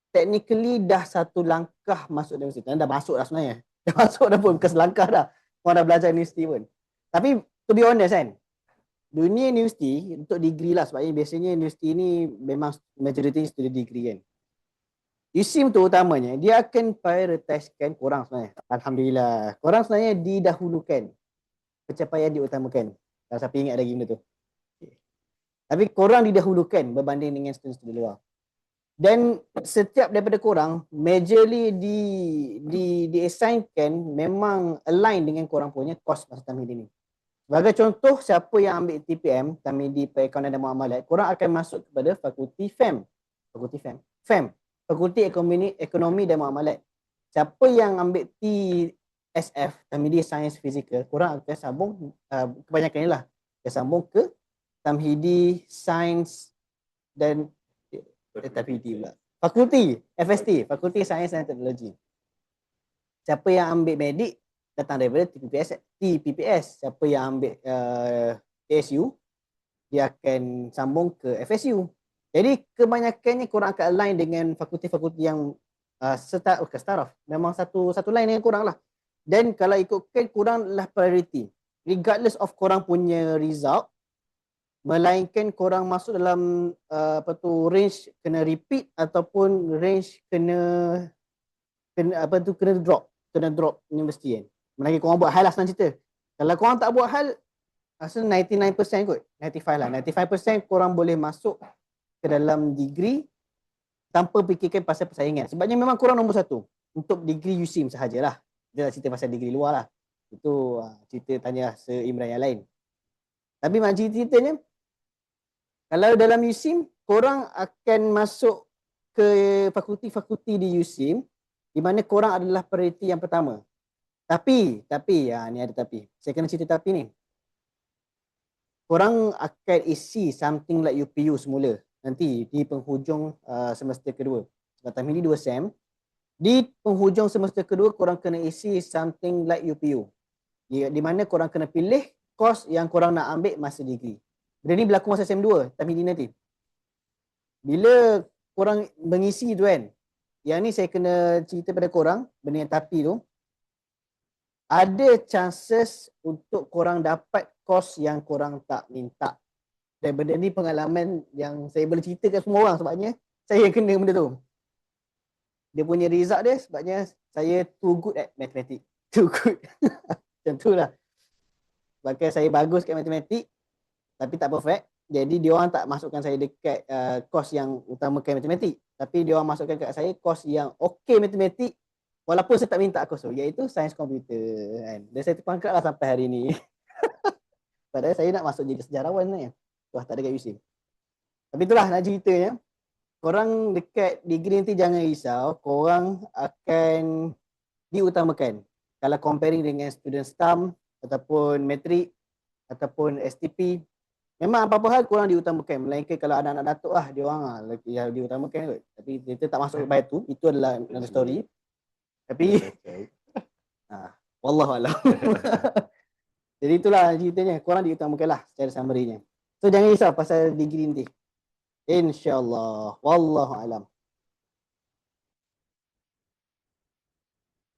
technically dah satu langkah masuk universiti. Dah masuk dah sebenarnya. Dah masuk dah pun, bukan selangkah dah. Korang dah belajar universiti pun. Tapi to be honest kan, dunia universiti untuk degree lah, sebabnya biasanya universiti ni memang majority student degree kan. USIM tu utamanya, dia akan prioritisekan korang sebenarnya. Alhamdulillah. Korang sebenarnya didahulukan. Pencapaian diutamakan. Kalau siapa ingat lagi benda tu. Okay. Tapi korang didahulukan berbanding dengan student-student luar. Dan setiap daripada korang, majorly di-assignkan memang align dengan korang punya course masa tamhidi ni. Sebagai contoh, siapa yang ambil TPM, tamhidi Perekonomian dan Muamalat, korang akan masuk kepada fakulti FEM. Fakulti Ekonomi dan Muamalat. Siapa yang ambil TSF, Tamhidi Sains Fizikal, korang akan sambung, kebanyakan ni lah, akan sambung ke Tamhidi Sains dan Tamhidi pula. Fakulti FST, Fakulti Sains dan Teknologi. Siapa yang ambil medik, datang daripada TPPS. Siapa yang ambil ASU, dia akan sambung ke FSU. Jadi kebanyakannya korang akan align dengan fakulti-fakulti yang staraf. Memang satu line dengan korang lah. Dan kalau ikutkan, korang lah priority. Regardless of korang punya result, melainkan korang masuk dalam range kena repeat ataupun range kena drop universiti kan. Melainkan korang buat hal lah senang cerita. Kalau korang tak buat hal, rasa 99% kot, 95 lah. 95% korang boleh masuk ke dalam degree tanpa fikirkan pasal persaingan. Sebabnya memang korang nombor satu untuk degree USIM sahajalah. Dia nak cerita pasal degree luar lah. Itu cerita tanya se-Imran yang lain. Tapi makcik ceritanya, kalau dalam USIM, korang akan masuk ke fakulti-fakulti di USIM di mana korang adalah prioriti yang pertama. Tapi, ni ada tapi. Saya kena cerita tapi ni. Korang akan isi something like UPU semula nanti di penghujung semester kedua. Sebab time ini 2 sem. Di penghujung semester kedua korang kena isi something like UPU. Di mana korang kena pilih course yang korang nak ambil masa degree. Benda ni berlaku masa sem 2 time ini nanti. Bila korang mengisi tu kan, yang ni saya kena cerita pada korang, benda yang tapi tu, ada chances untuk korang dapat course yang korang tak minta. Dan benda ni pengalaman yang saya boleh ceritakan semua orang sebabnya saya yang kena benda tu. Dia punya result dia sebabnya saya too good at mathematics. Too good. Macam tu lah. Sebabkan saya bagus kat matematik tapi tak perfect. Jadi dia orang tak masukkan saya dekat course yang utamakan matematik. Tapi dia orang masukkan kat saya course yang okey matematik walaupun saya tak minta course tu, iaitu sains komputer kan. Dan saya terpangkat lah sampai hari ni. Padahal saya nak masuk jadi sejarawan kan. Wah, tak ada kat USIM. Tapi itulah nak ceritanya. Korang dekat degree nanti jangan risau. Korang akan diutamakan. Kalau comparing dengan student STAM ataupun matrik ataupun STP, memang apa-apa hal korang diutamakan. Melainkan kalau anak-anak datuk lah, dia orang yang diutamakan kot. Tapi kita tak masuk ke tu. Itu adalah another story. Tapi wallahualam. Jadi itulah ceritanya. Korang diutamakan lah secara summary-nya. So jangan risau pasal degree nanti. InsyaAllah. Wallahualam.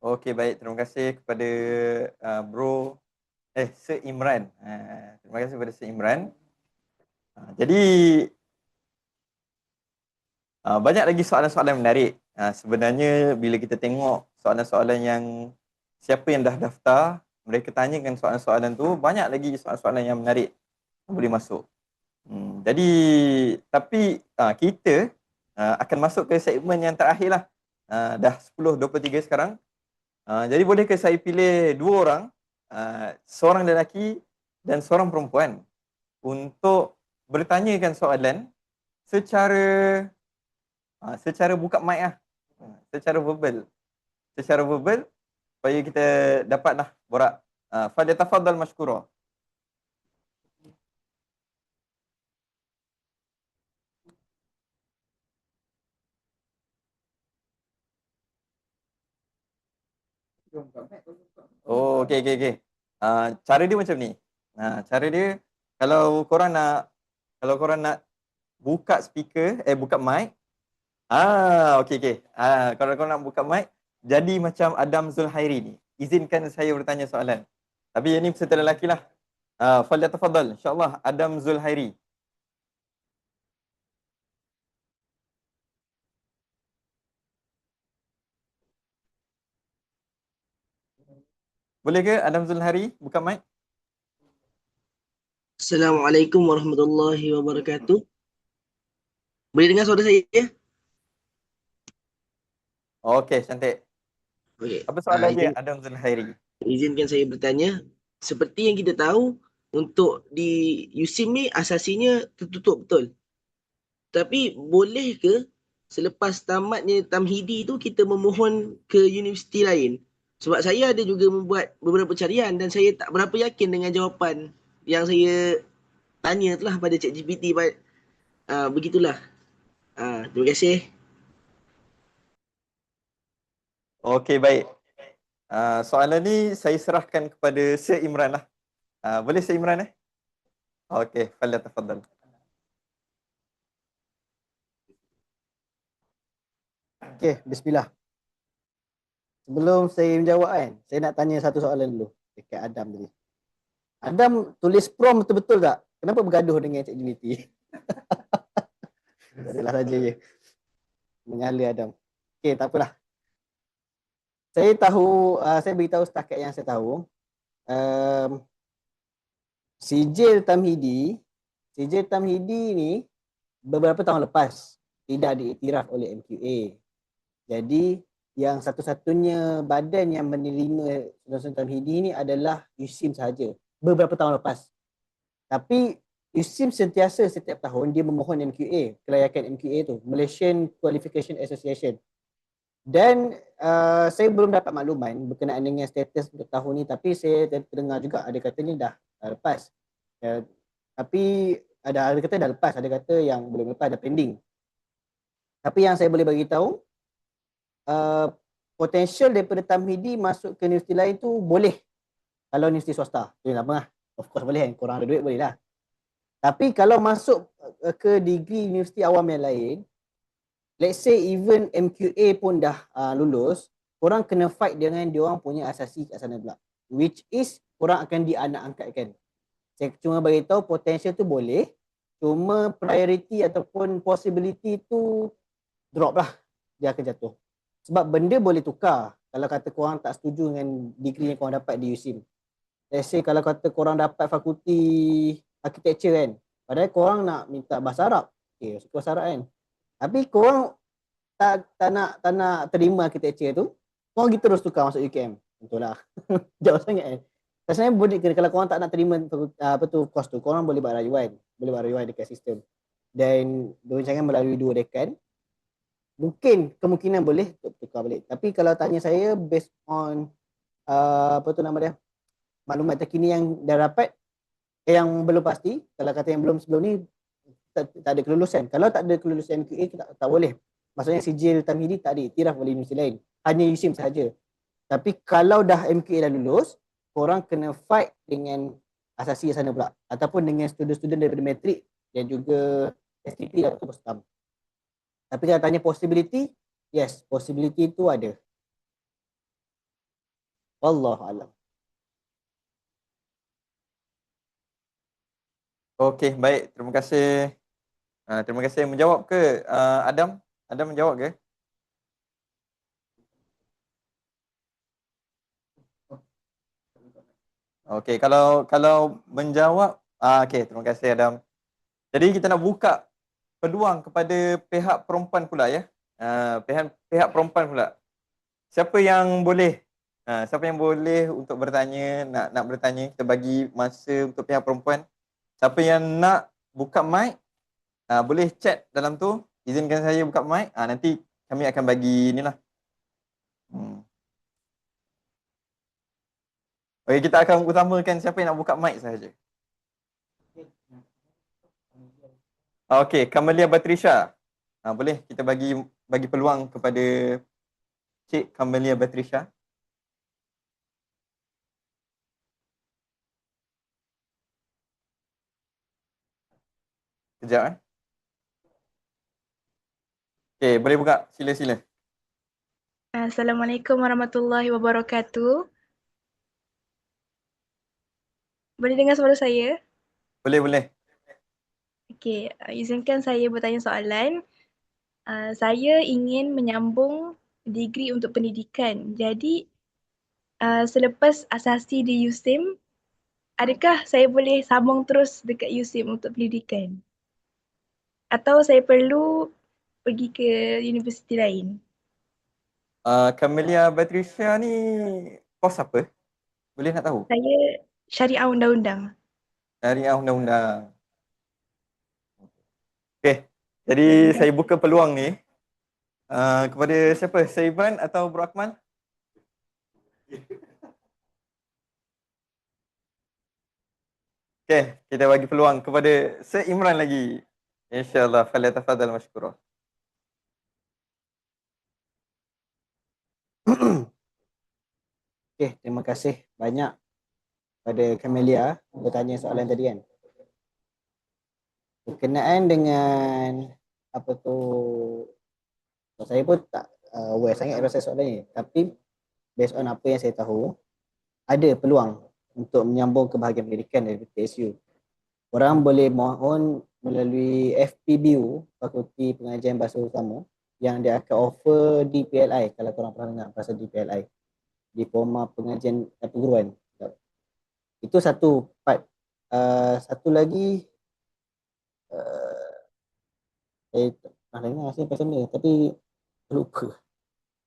Okey, baik. Terima kasih kepada Sir Imran. Terima kasih kepada Sir Imran. Jadi banyak lagi soalan-soalan menarik. Sebenarnya bila kita tengok soalan-soalan yang siapa yang dah daftar, mereka tanyakan soalan-soalan tu, banyak lagi soalan-soalan yang menarik yang boleh masuk. Jadi tapi kita akan masuk ke segmen yang terakhir lah. Dah 10.23 sekarang. Jadi bolehkah saya pilih dua orang, seorang lelaki dan seorang perempuan, untuk bertanyakan soalan secara buka mic lah. Secara verbal supaya kita dapatlah borak. Falyatafaddal mashkura. Oh, okey. Cara dia macam ni. Cara dia, kalau korang nak buka speaker, buka mic. Okey. Kalau korang nak buka mic, jadi macam Adam Zulhairi ni. Izinkan saya bertanya soalan. Tapi yang ni peserta lelaki lah. Falyatafaddal. InsyaAllah Adam Zulhairi. Boleh ke Adam Zulhairi buka mic? Assalamualaikum warahmatullahi wabarakatuh. Boleh dengar suara saya ya? Okey, cantik. Okey. Apa soalan dia Adam Zulhairi? Izinkan saya bertanya. Seperti yang kita tahu, untuk di USIM ni asasinya tertutup betul. Tapi boleh ke selepas tamatnya Tamhidi tu kita memohon ke universiti lain? Sebab saya ada juga membuat beberapa carian dan saya tak berapa yakin dengan jawapan yang saya tanya tu lah pada ChatGPT. Begitulah. Terima kasih. Okey, baik. Soalan ni saya serahkan kepada Sir Imran lah. Boleh Sir Imran Okey, falyatafaddal. Okey, bismillah. Sebelum saya menjawab kan, saya nak tanya satu soalan dulu dekat Adam tadi. Adam tulis prompt betul-betul tak? Kenapa bergaduh dengan ChatGPT? Adalah saja je. Menyala Adam. Okey, tak apalah. Saya tahu, saya beritahu setakat yang saya tahu. Sijil Tamhidi ni beberapa tahun lepas tidak diiktiraf oleh MQA. Jadi yang satu-satunya badan yang menerima Sunan Tamhidi ni adalah USIM sahaja beberapa tahun lepas. Tapi USIM sentiasa setiap tahun dia memohon MQA, kelayakan MQA tu, Malaysian Qualification Association. Dan saya belum dapat makluman berkenaan dengan status untuk tahun ni, tapi saya terdengar juga ada katanya dah lepas. Tapi ada kata dah lepas, ada kata yang belum lepas, dah pending. Tapi yang saya boleh bagi tahu, potensial daripada Tamhidi masuk ke universiti lain tu boleh kalau universiti swasta. Dia tak apa lah. Of course boleh kan, korang ada duit boleh lah. Tapi kalau masuk ke degree universiti awam yang lain, let's say even MQA pun dah lulus, korang kena fight dengan diorang punya asasi kat sana pula. Which is korang akan dianak-angkatkan. Saya cuma bagi tahu potensial tu boleh, cuma priority ataupun possibility tu drop lah, dia akan jatuh. Sebab benda boleh tukar kalau kata korang tak setuju dengan degree yang korang dapat di USIM. Let's say kalau kata korang dapat fakulti architecture kan, padahal korang nak minta bahasa Arab. Okay, suka bahasa Arab kan. Tapi korang tak nak terima architecture tu, korang gitu terus tukar masuk UKM. Tentulah. Jauh sangat kan. Sebenarnya boleh kalau korang tak nak terima course tu, korang boleh buat rayuan. Boleh buat rayuan dekat sistem. Dan berancangan melalui 2 dekan. Mungkin kemungkinan boleh tukar balik. Tapi kalau tanya saya based on maklumat terkini yang dah dapat, yang belum pasti, kalau kata yang belum sebelum ni tak ada kelulusan. Kalau tak ada kelulusan MQA tak boleh. Maksudnya sijil Tamhidi tak diiktiraf oleh universiti lain. Hanya USIM sahaja. Tapi kalau dah MQA dah lulus, korang kena fight dengan asasi sana pula. Ataupun dengan student-student daripada matrik dan juga STP atau postam. Tapi kalau tanya possibility, yes, possibility tu ada. Wallahualam. Okey, baik. Terima kasih. Terima kasih. Menjawab ke Adam? Adam menjawab ke? Okey, kalau menjawab, okey, terima kasih Adam. Jadi kita nak buka peluang kepada pihak perempuan pula ya. Pihak perempuan pula. Siapa yang boleh? Siapa yang boleh untuk bertanya, nak bertanya, kita bagi masa untuk pihak perempuan. Siapa yang nak buka mic, boleh chat dalam tu, izinkan saya buka mic. Nanti kami akan bagi inilah. Okey, kita akan utamakan siapa yang nak buka mic sahaja. Okey, Kamelia Batrisha. Boleh kita bagi peluang kepada Cik Kamelia Batrisha. Kejap Okey, boleh buka. Sila. Assalamualaikum warahmatullahi wabarakatuh. Boleh dengar suara saya? Boleh. Okey, izinkan saya bertanya soalan. Saya ingin menyambung degree untuk pendidikan. Jadi, selepas asasi di USIM, adakah saya boleh sambung terus dekat USIM untuk pendidikan? Atau saya perlu pergi ke universiti lain? Kamelia Batrisha ni kos apa? Boleh nak tahu? Saya syariah undang-undang. Syariah undang-undang. Okey, jadi saya buka peluang ni kepada siapa? Saiban atau Bro Akmal? Okey, kita bagi peluang kepada Sir Imran lagi. InsyaAllah, falyatafadhal mashkura. Okay, terima kasih banyak pada Kamelia bertanya soalan tadi kan. Berkenaan dengan saya pun tak aware sangat pasal soalan ni. Tapi based on apa yang saya tahu, ada peluang untuk menyambung ke bahagian pendidikan dari TSU. Korang boleh mohon melalui FPBU, Fakulti Pengajian Bahasa Utama, yang dia akan offer DPLI, kalau korang pernah dengar pasal DPLI, Diploma Pengajian Perguruan. Itu satu part. Satu lagi, saya tak pernah dengar sih pasal ni, tapi lupa.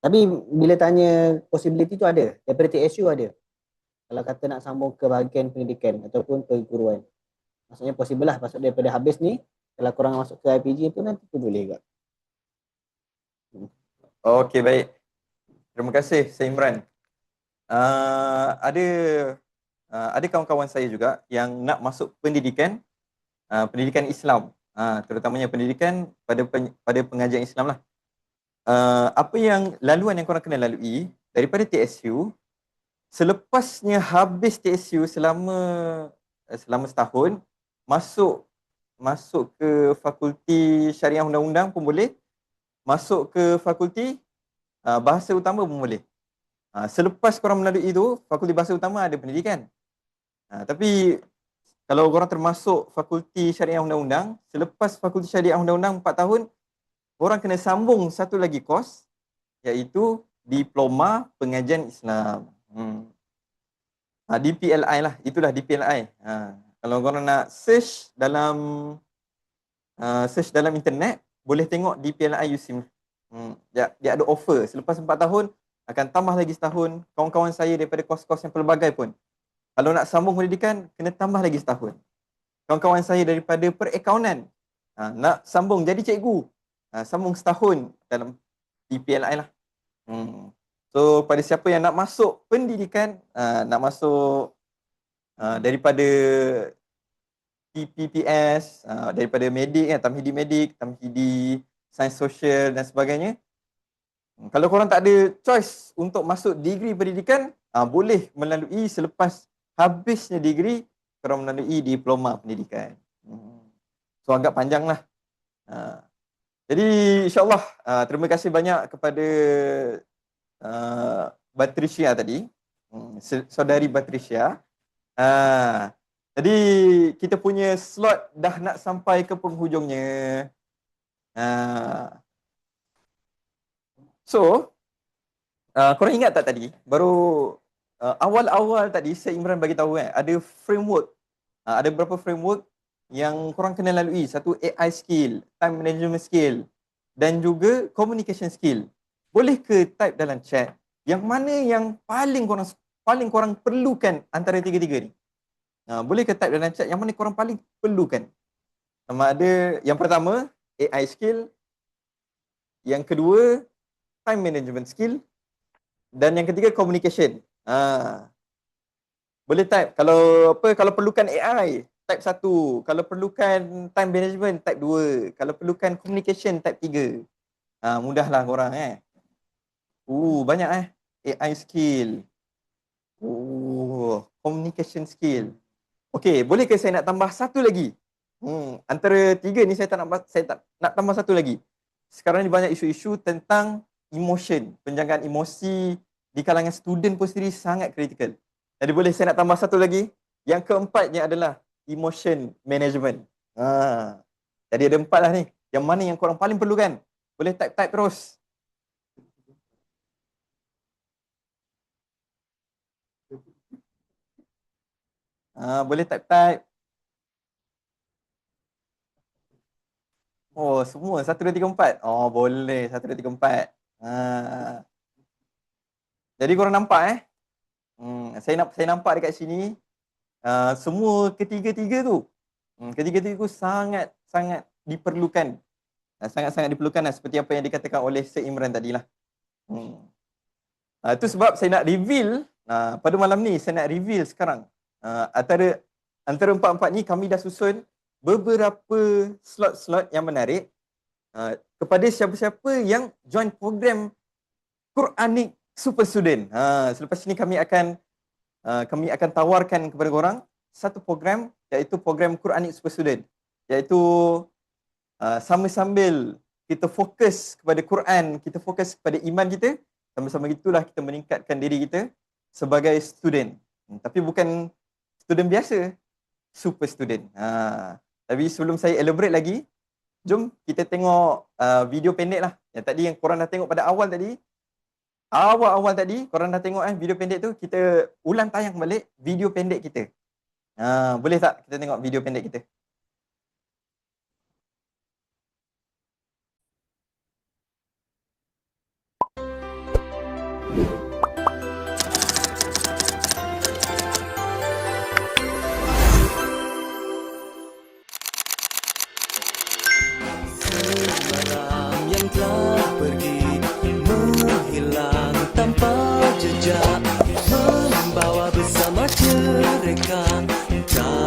Tapi bila tanya possibility tu ada, daripada TSU ada. Kalau kata nak sambung ke bahagian pendidikan ataupun perguruan. Maksudnya possible lah, pasal daripada habis ni, kalau korang masuk ke IPG tu nanti tu boleh juga. Okey, baik. Terima kasih, Syed Imran. Ada kawan-kawan saya juga yang nak masuk pendidikan, pendidikan Islam, terutamanya pendidikan pada pengajian Islam lah. Apa yang laluan yang korang kena lalui daripada TSU, selepasnya habis TSU selama setahun, masuk ke Fakulti Syariah Undang-Undang pun boleh, masuk ke Fakulti Bahasa Utama pun boleh. Selepas korang melalui itu, Fakulti Bahasa Utama ada pendidikan. Tapi kalau korang termasuk Fakulti Syariah Undang-Undang, selepas Fakulti Syariah Undang-Undang 4 tahun, korang kena sambung satu lagi kos, iaitu Diploma Pengajian Islam. DPLI lah, itulah DPLI. Kalau korang nak search dalam internet, boleh tengok DPLI USIM. Dia ada offer. Selepas 4 tahun, akan tambah lagi setahun. Kawan-kawan saya daripada kos-kos yang pelbagai pun, kalau nak sambung pendidikan, kena tambah lagi setahun. Kawan-kawan saya daripada perakaunan, nak sambung jadi cikgu, sambung setahun dalam DPLI lah. So pada siapa yang nak masuk pendidikan, nak masuk daripada PPS, daripada medik, Tamhidi Medik, Tamhidi Sains Sosial dan sebagainya, kalau korang tak ada choice untuk masuk degree pendidikan, boleh melalui selepas habisnya degree, korang melalui diploma pendidikan. So agak panjang lah. Jadi insyaAllah, terima kasih banyak kepada Batrisya tadi, saudari Batrisya. Jadi kita punya slot dah nak sampai ke penghujungnya. So, korang ingat tak tadi, baru awal-awal tadi Syed Imran bagi tahu ada framework, ada beberapa framework yang korang kena lalui. Satu AI skill, time management skill dan juga communication skill. Boleh ke type dalam chat yang mana yang paling korang perlukan antara tiga-tiga ni? Boleh ke type dalam chat yang mana korang paling perlukan? Sama ada yang pertama AI skill, yang kedua time management skill, dan yang ketiga communication. Boleh type. Kalau perlukan AI, type 1. Kalau perlukan time management, type 2. Kalau perlukan communication, type 3. Mudahlah korang banyak AI skill. Communication skill. Okey, boleh ke saya nak tambah satu lagi? Antara tiga ni saya tak nak tambah satu lagi. Sekarang ni banyak isu-isu tentang emotion, penjagaan emosi di kalangan student pun sendiri sangat kritikal. Jadi boleh saya nak tambah satu lagi? Yang keempatnya adalah emotion management. Jadi ada 4 lah ni. Yang mana yang korang paling perlukan? Boleh type terus. Boleh type. Oh, semua 1, 2, 3, 4. Oh, boleh 1, 2, 3, 4. Jadi korang nampak saya nampak dekat sini semua ketiga-tiga tu sangat diperlukan. Sangat-sangat diperlukan seperti apa yang dikatakan oleh Syed Imran tadilah. Itu sebab saya nak reveal pada malam ni, saya nak reveal sekarang. Antara 4 ni kami dah susun beberapa slot-slot yang menarik kepada siapa-siapa yang join program Quranic Super Student. Selepas ini kami akan tawarkan kepada korang satu program, iaitu program Quranic Super Student, iaitu sambil kita fokus kepada Quran, kita fokus kepada iman kita, sama-sama itulah kita meningkatkan diri kita sebagai student. Tapi bukan student biasa, super student. Tapi sebelum saya elaborate lagi, jom kita tengok video pendek lah. Yang tadi yang korang dah tengok pada awal tadi, korang dah tengok video pendek tu, kita ulang tayang balik video pendek kita. Boleh tak kita tengok video pendek kita? Semalam yang telah pergi menghilang tanpa jejak, membawa bersama cereka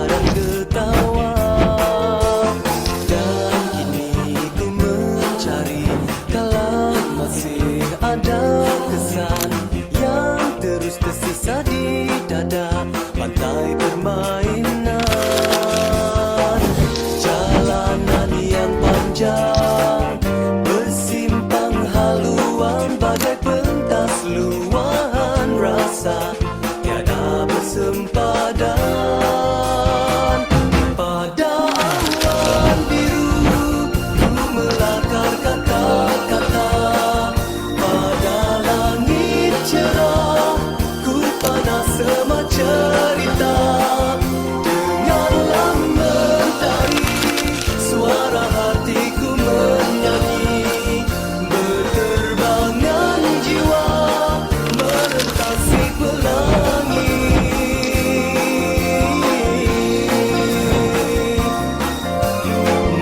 dan ketawa. Dan kini ku mencari kalau masih ada kesan yang terus tersisa di dada pantai permainan. Jalanan yang panjang bersimpang haluan bagai pentas luahan rasa tiada bersempadan. Pada awan biru ku melakar kata-kata, pada langit cerah ku panas semua cerita. Dengarlah mentari suara hatiku menyanyi, berterbangan jiwa merentasi pelangi.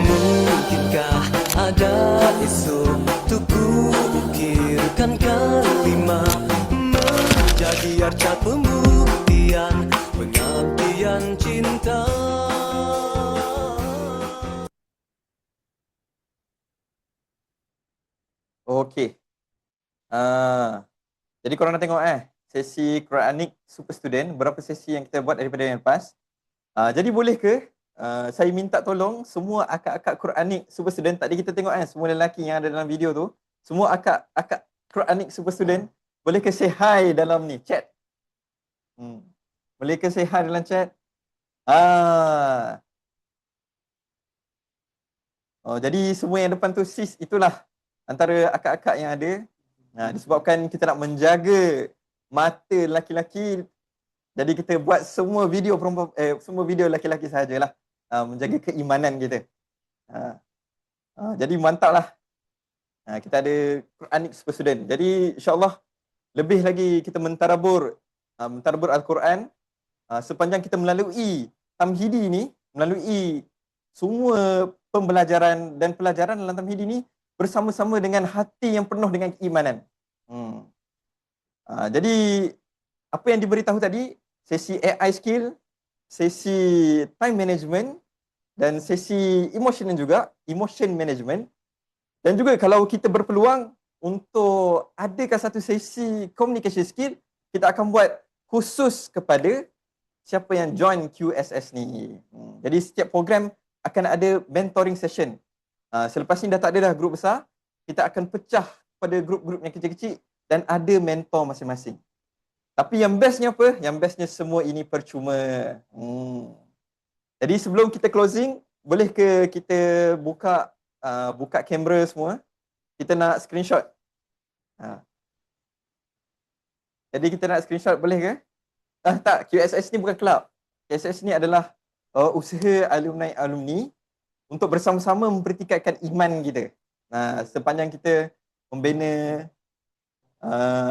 Mungkinkah ada esok untuk ku ukirkan kalimat menjadi arca pembuktian pengabdian cinta. Okey. Jadi korang dah tengok sesi Quranik Super Student, berapa sesi yang kita buat daripada yang lepas. Jadi boleh ke saya minta tolong semua akak-akak Quranik Super Student, tadi kita tengok semua lelaki yang ada dalam video tu, semua akak-akak Quranik Super Student, boleh ke say hi dalam ni chat? Boleh ke say hi dalam chat? Jadi semua yang depan tu sis, itulah antara akak-akak yang ada. Disebabkan kita nak menjaga mata lelaki-lelaki, jadi kita buat semua video perempuan, semua video lelaki-lelaki sahajalah, menjaga keimanan kita. Jadi mantaplah. Kita ada Quranik Super Student. Jadi insya-Allah lebih lagi kita mentadabbur Al-Quran sepanjang kita melalui Tamhidi ni, melalui semua pembelajaran dan pelajaran dalam Tamhidi ni bersama-sama dengan hati yang penuh dengan keimanan. Jadi apa yang diberitahu tadi, sesi AI skill, sesi time management dan sesi emotion management. Dan juga kalau kita berpeluang untuk adakan satu sesi communication skill, kita akan buat khusus kepada siapa yang join QSS ni. Jadi setiap program akan ada mentoring session. Selepas ni dah tak ada dah grup besar, kita akan pecah pada grup-grup yang kecil-kecil dan ada mentor masing-masing. Tapi yang bestnya apa? Yang bestnya semua ini percuma. Jadi sebelum kita closing, boleh ke kita buka kamera semua? Kita nak screenshot. Jadi kita nak screenshot, boleh ke? Tak, QSS ni bukan kelab. QSS ni adalah usaha alumni untuk bersama-sama mempertingkatkan iman kita. Sepanjang kita membina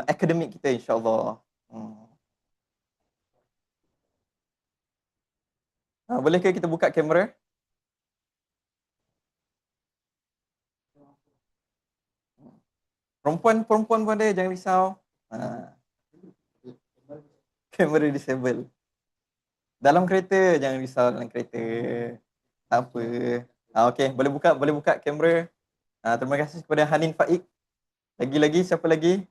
akademik kita, insya-Allah. Boleh ke kita buka kamera? Perempuan pun ada, jangan risau. Kamera disable. Dalam kereta, jangan risau dalam kereta. Tak apa. Okey, boleh buka kamera. Terima kasih kepada Hanin Faik. Lagi siapa lagi?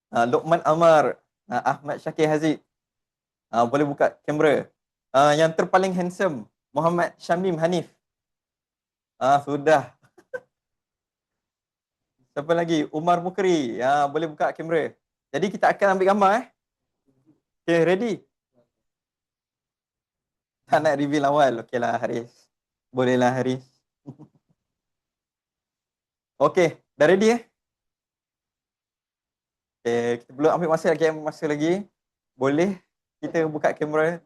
Luqman Amar, Ahmad Syakir Haziq. Boleh buka kamera. Yang terpaling handsome, Muhammad Syamim Hanif. Sudah. Siapa lagi? Umar Mukri. Boleh buka kamera. Jadi kita akan ambil gambar. Okay, ready? Tak nak reveal awal. Okeylah Haris. Bolehlah Haris. Okey, dah ready kita belum ambil masa lagi. Boleh kita buka kamera.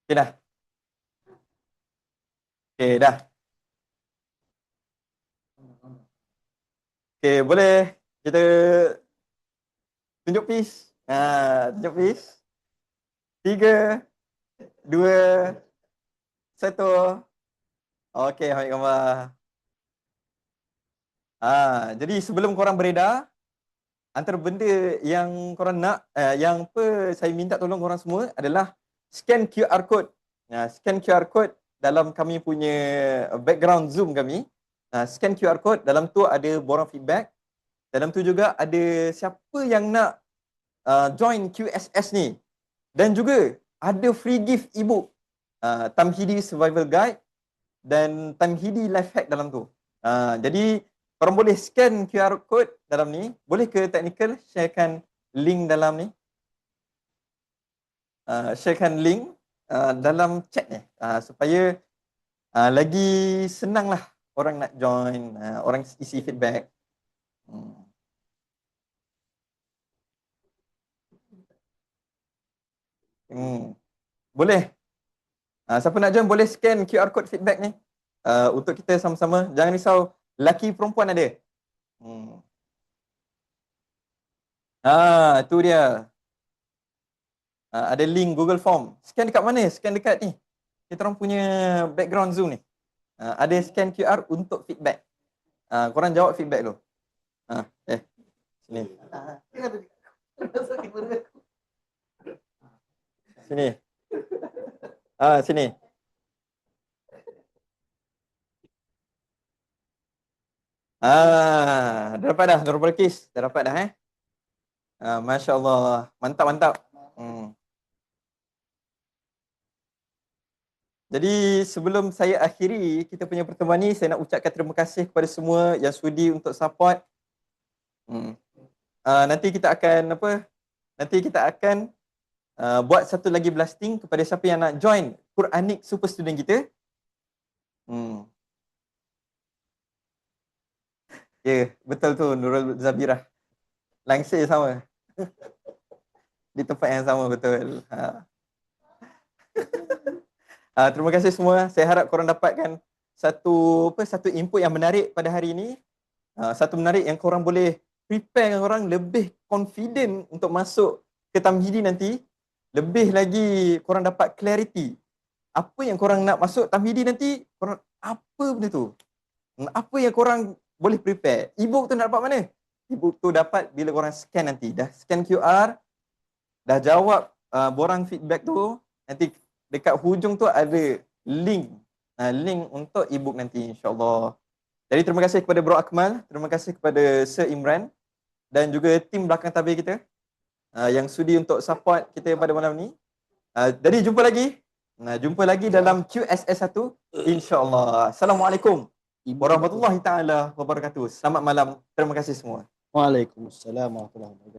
Okey dah. Okey dah. Okey, boleh kita tunjuk please. Tunjuk please. 3, 2, 1. Okey, ambil gambar. Jadi sebelum korang beredar, antara benda yang korang nak, yang apa saya minta tolong korang semua adalah scan QR code. Scan QR code dalam kami punya background Zoom kami. Scan QR code, dalam tu ada borang feedback. Dalam tu juga ada siapa yang nak join QSS ni. Dan juga ada free gift ebook Tamhidi Survival Guide dan Tamhidi Life Hack dalam tu. Jadi korang boleh scan QR code dalam ni. Boleh ke technical sharekan link dalam ni? Sharekan link dalam chat ni supaya lagi senang lah orang nak join, orang isi feedback. Boleh. Siapa nak join boleh scan QR code feedback ni untuk kita sama-sama. Jangan risau, lelaki perempuan ada. Tu dia. Ada link Google Form. Scan dekat mana? Scan dekat ni. Kita orang punya background Zoom ni. Ada scan QR untuk feedback. Korang jawab feedback dulu. Sini. Sini. Sini. Dah dapat dah Nurul Balqis. Dah dapat dah Masya Allah. Mantap, mantap. Jadi sebelum saya akhiri kita punya pertemuan ni, saya nak ucapkan terima kasih kepada semua yang sudi untuk support. Nanti kita akan buat satu lagi blasting kepada siapa yang nak join Quranic Super Student kita. Ya, betul tu Nurul Zabirah. Langsir sama. Di tempat yang sama, betul. Terima kasih semua. Saya harap korang dapatkan satu input yang menarik pada hari ini. Satu menarik yang korang boleh prepare korang lebih confident untuk masuk ke Tamhidi nanti. Lebih lagi korang dapat clarity. Apa yang korang nak masuk Tamhidi nanti, korang apa benda tu? Apa yang korang boleh prepare? E-book tu nak dapat mana? E-book tu dapat bila korang scan nanti. Dah scan QR, dah jawab borang feedback tu, nanti dekat hujung tu ada link. Link untuk e-book nanti insya-Allah. Jadi terima kasih kepada Bro Akmal, terima kasih kepada Sir Imran dan juga tim belakang tabir kita yang sudi untuk support kita pada malam ni. Jadi jumpa lagi dalam QSS 1 insya-Allah. Assalamualaikum warahmatullahi taala wabarakatuh. Selamat malam. Terima kasih semua. Waalaikumsalam warahmatullahi wabarakatuh.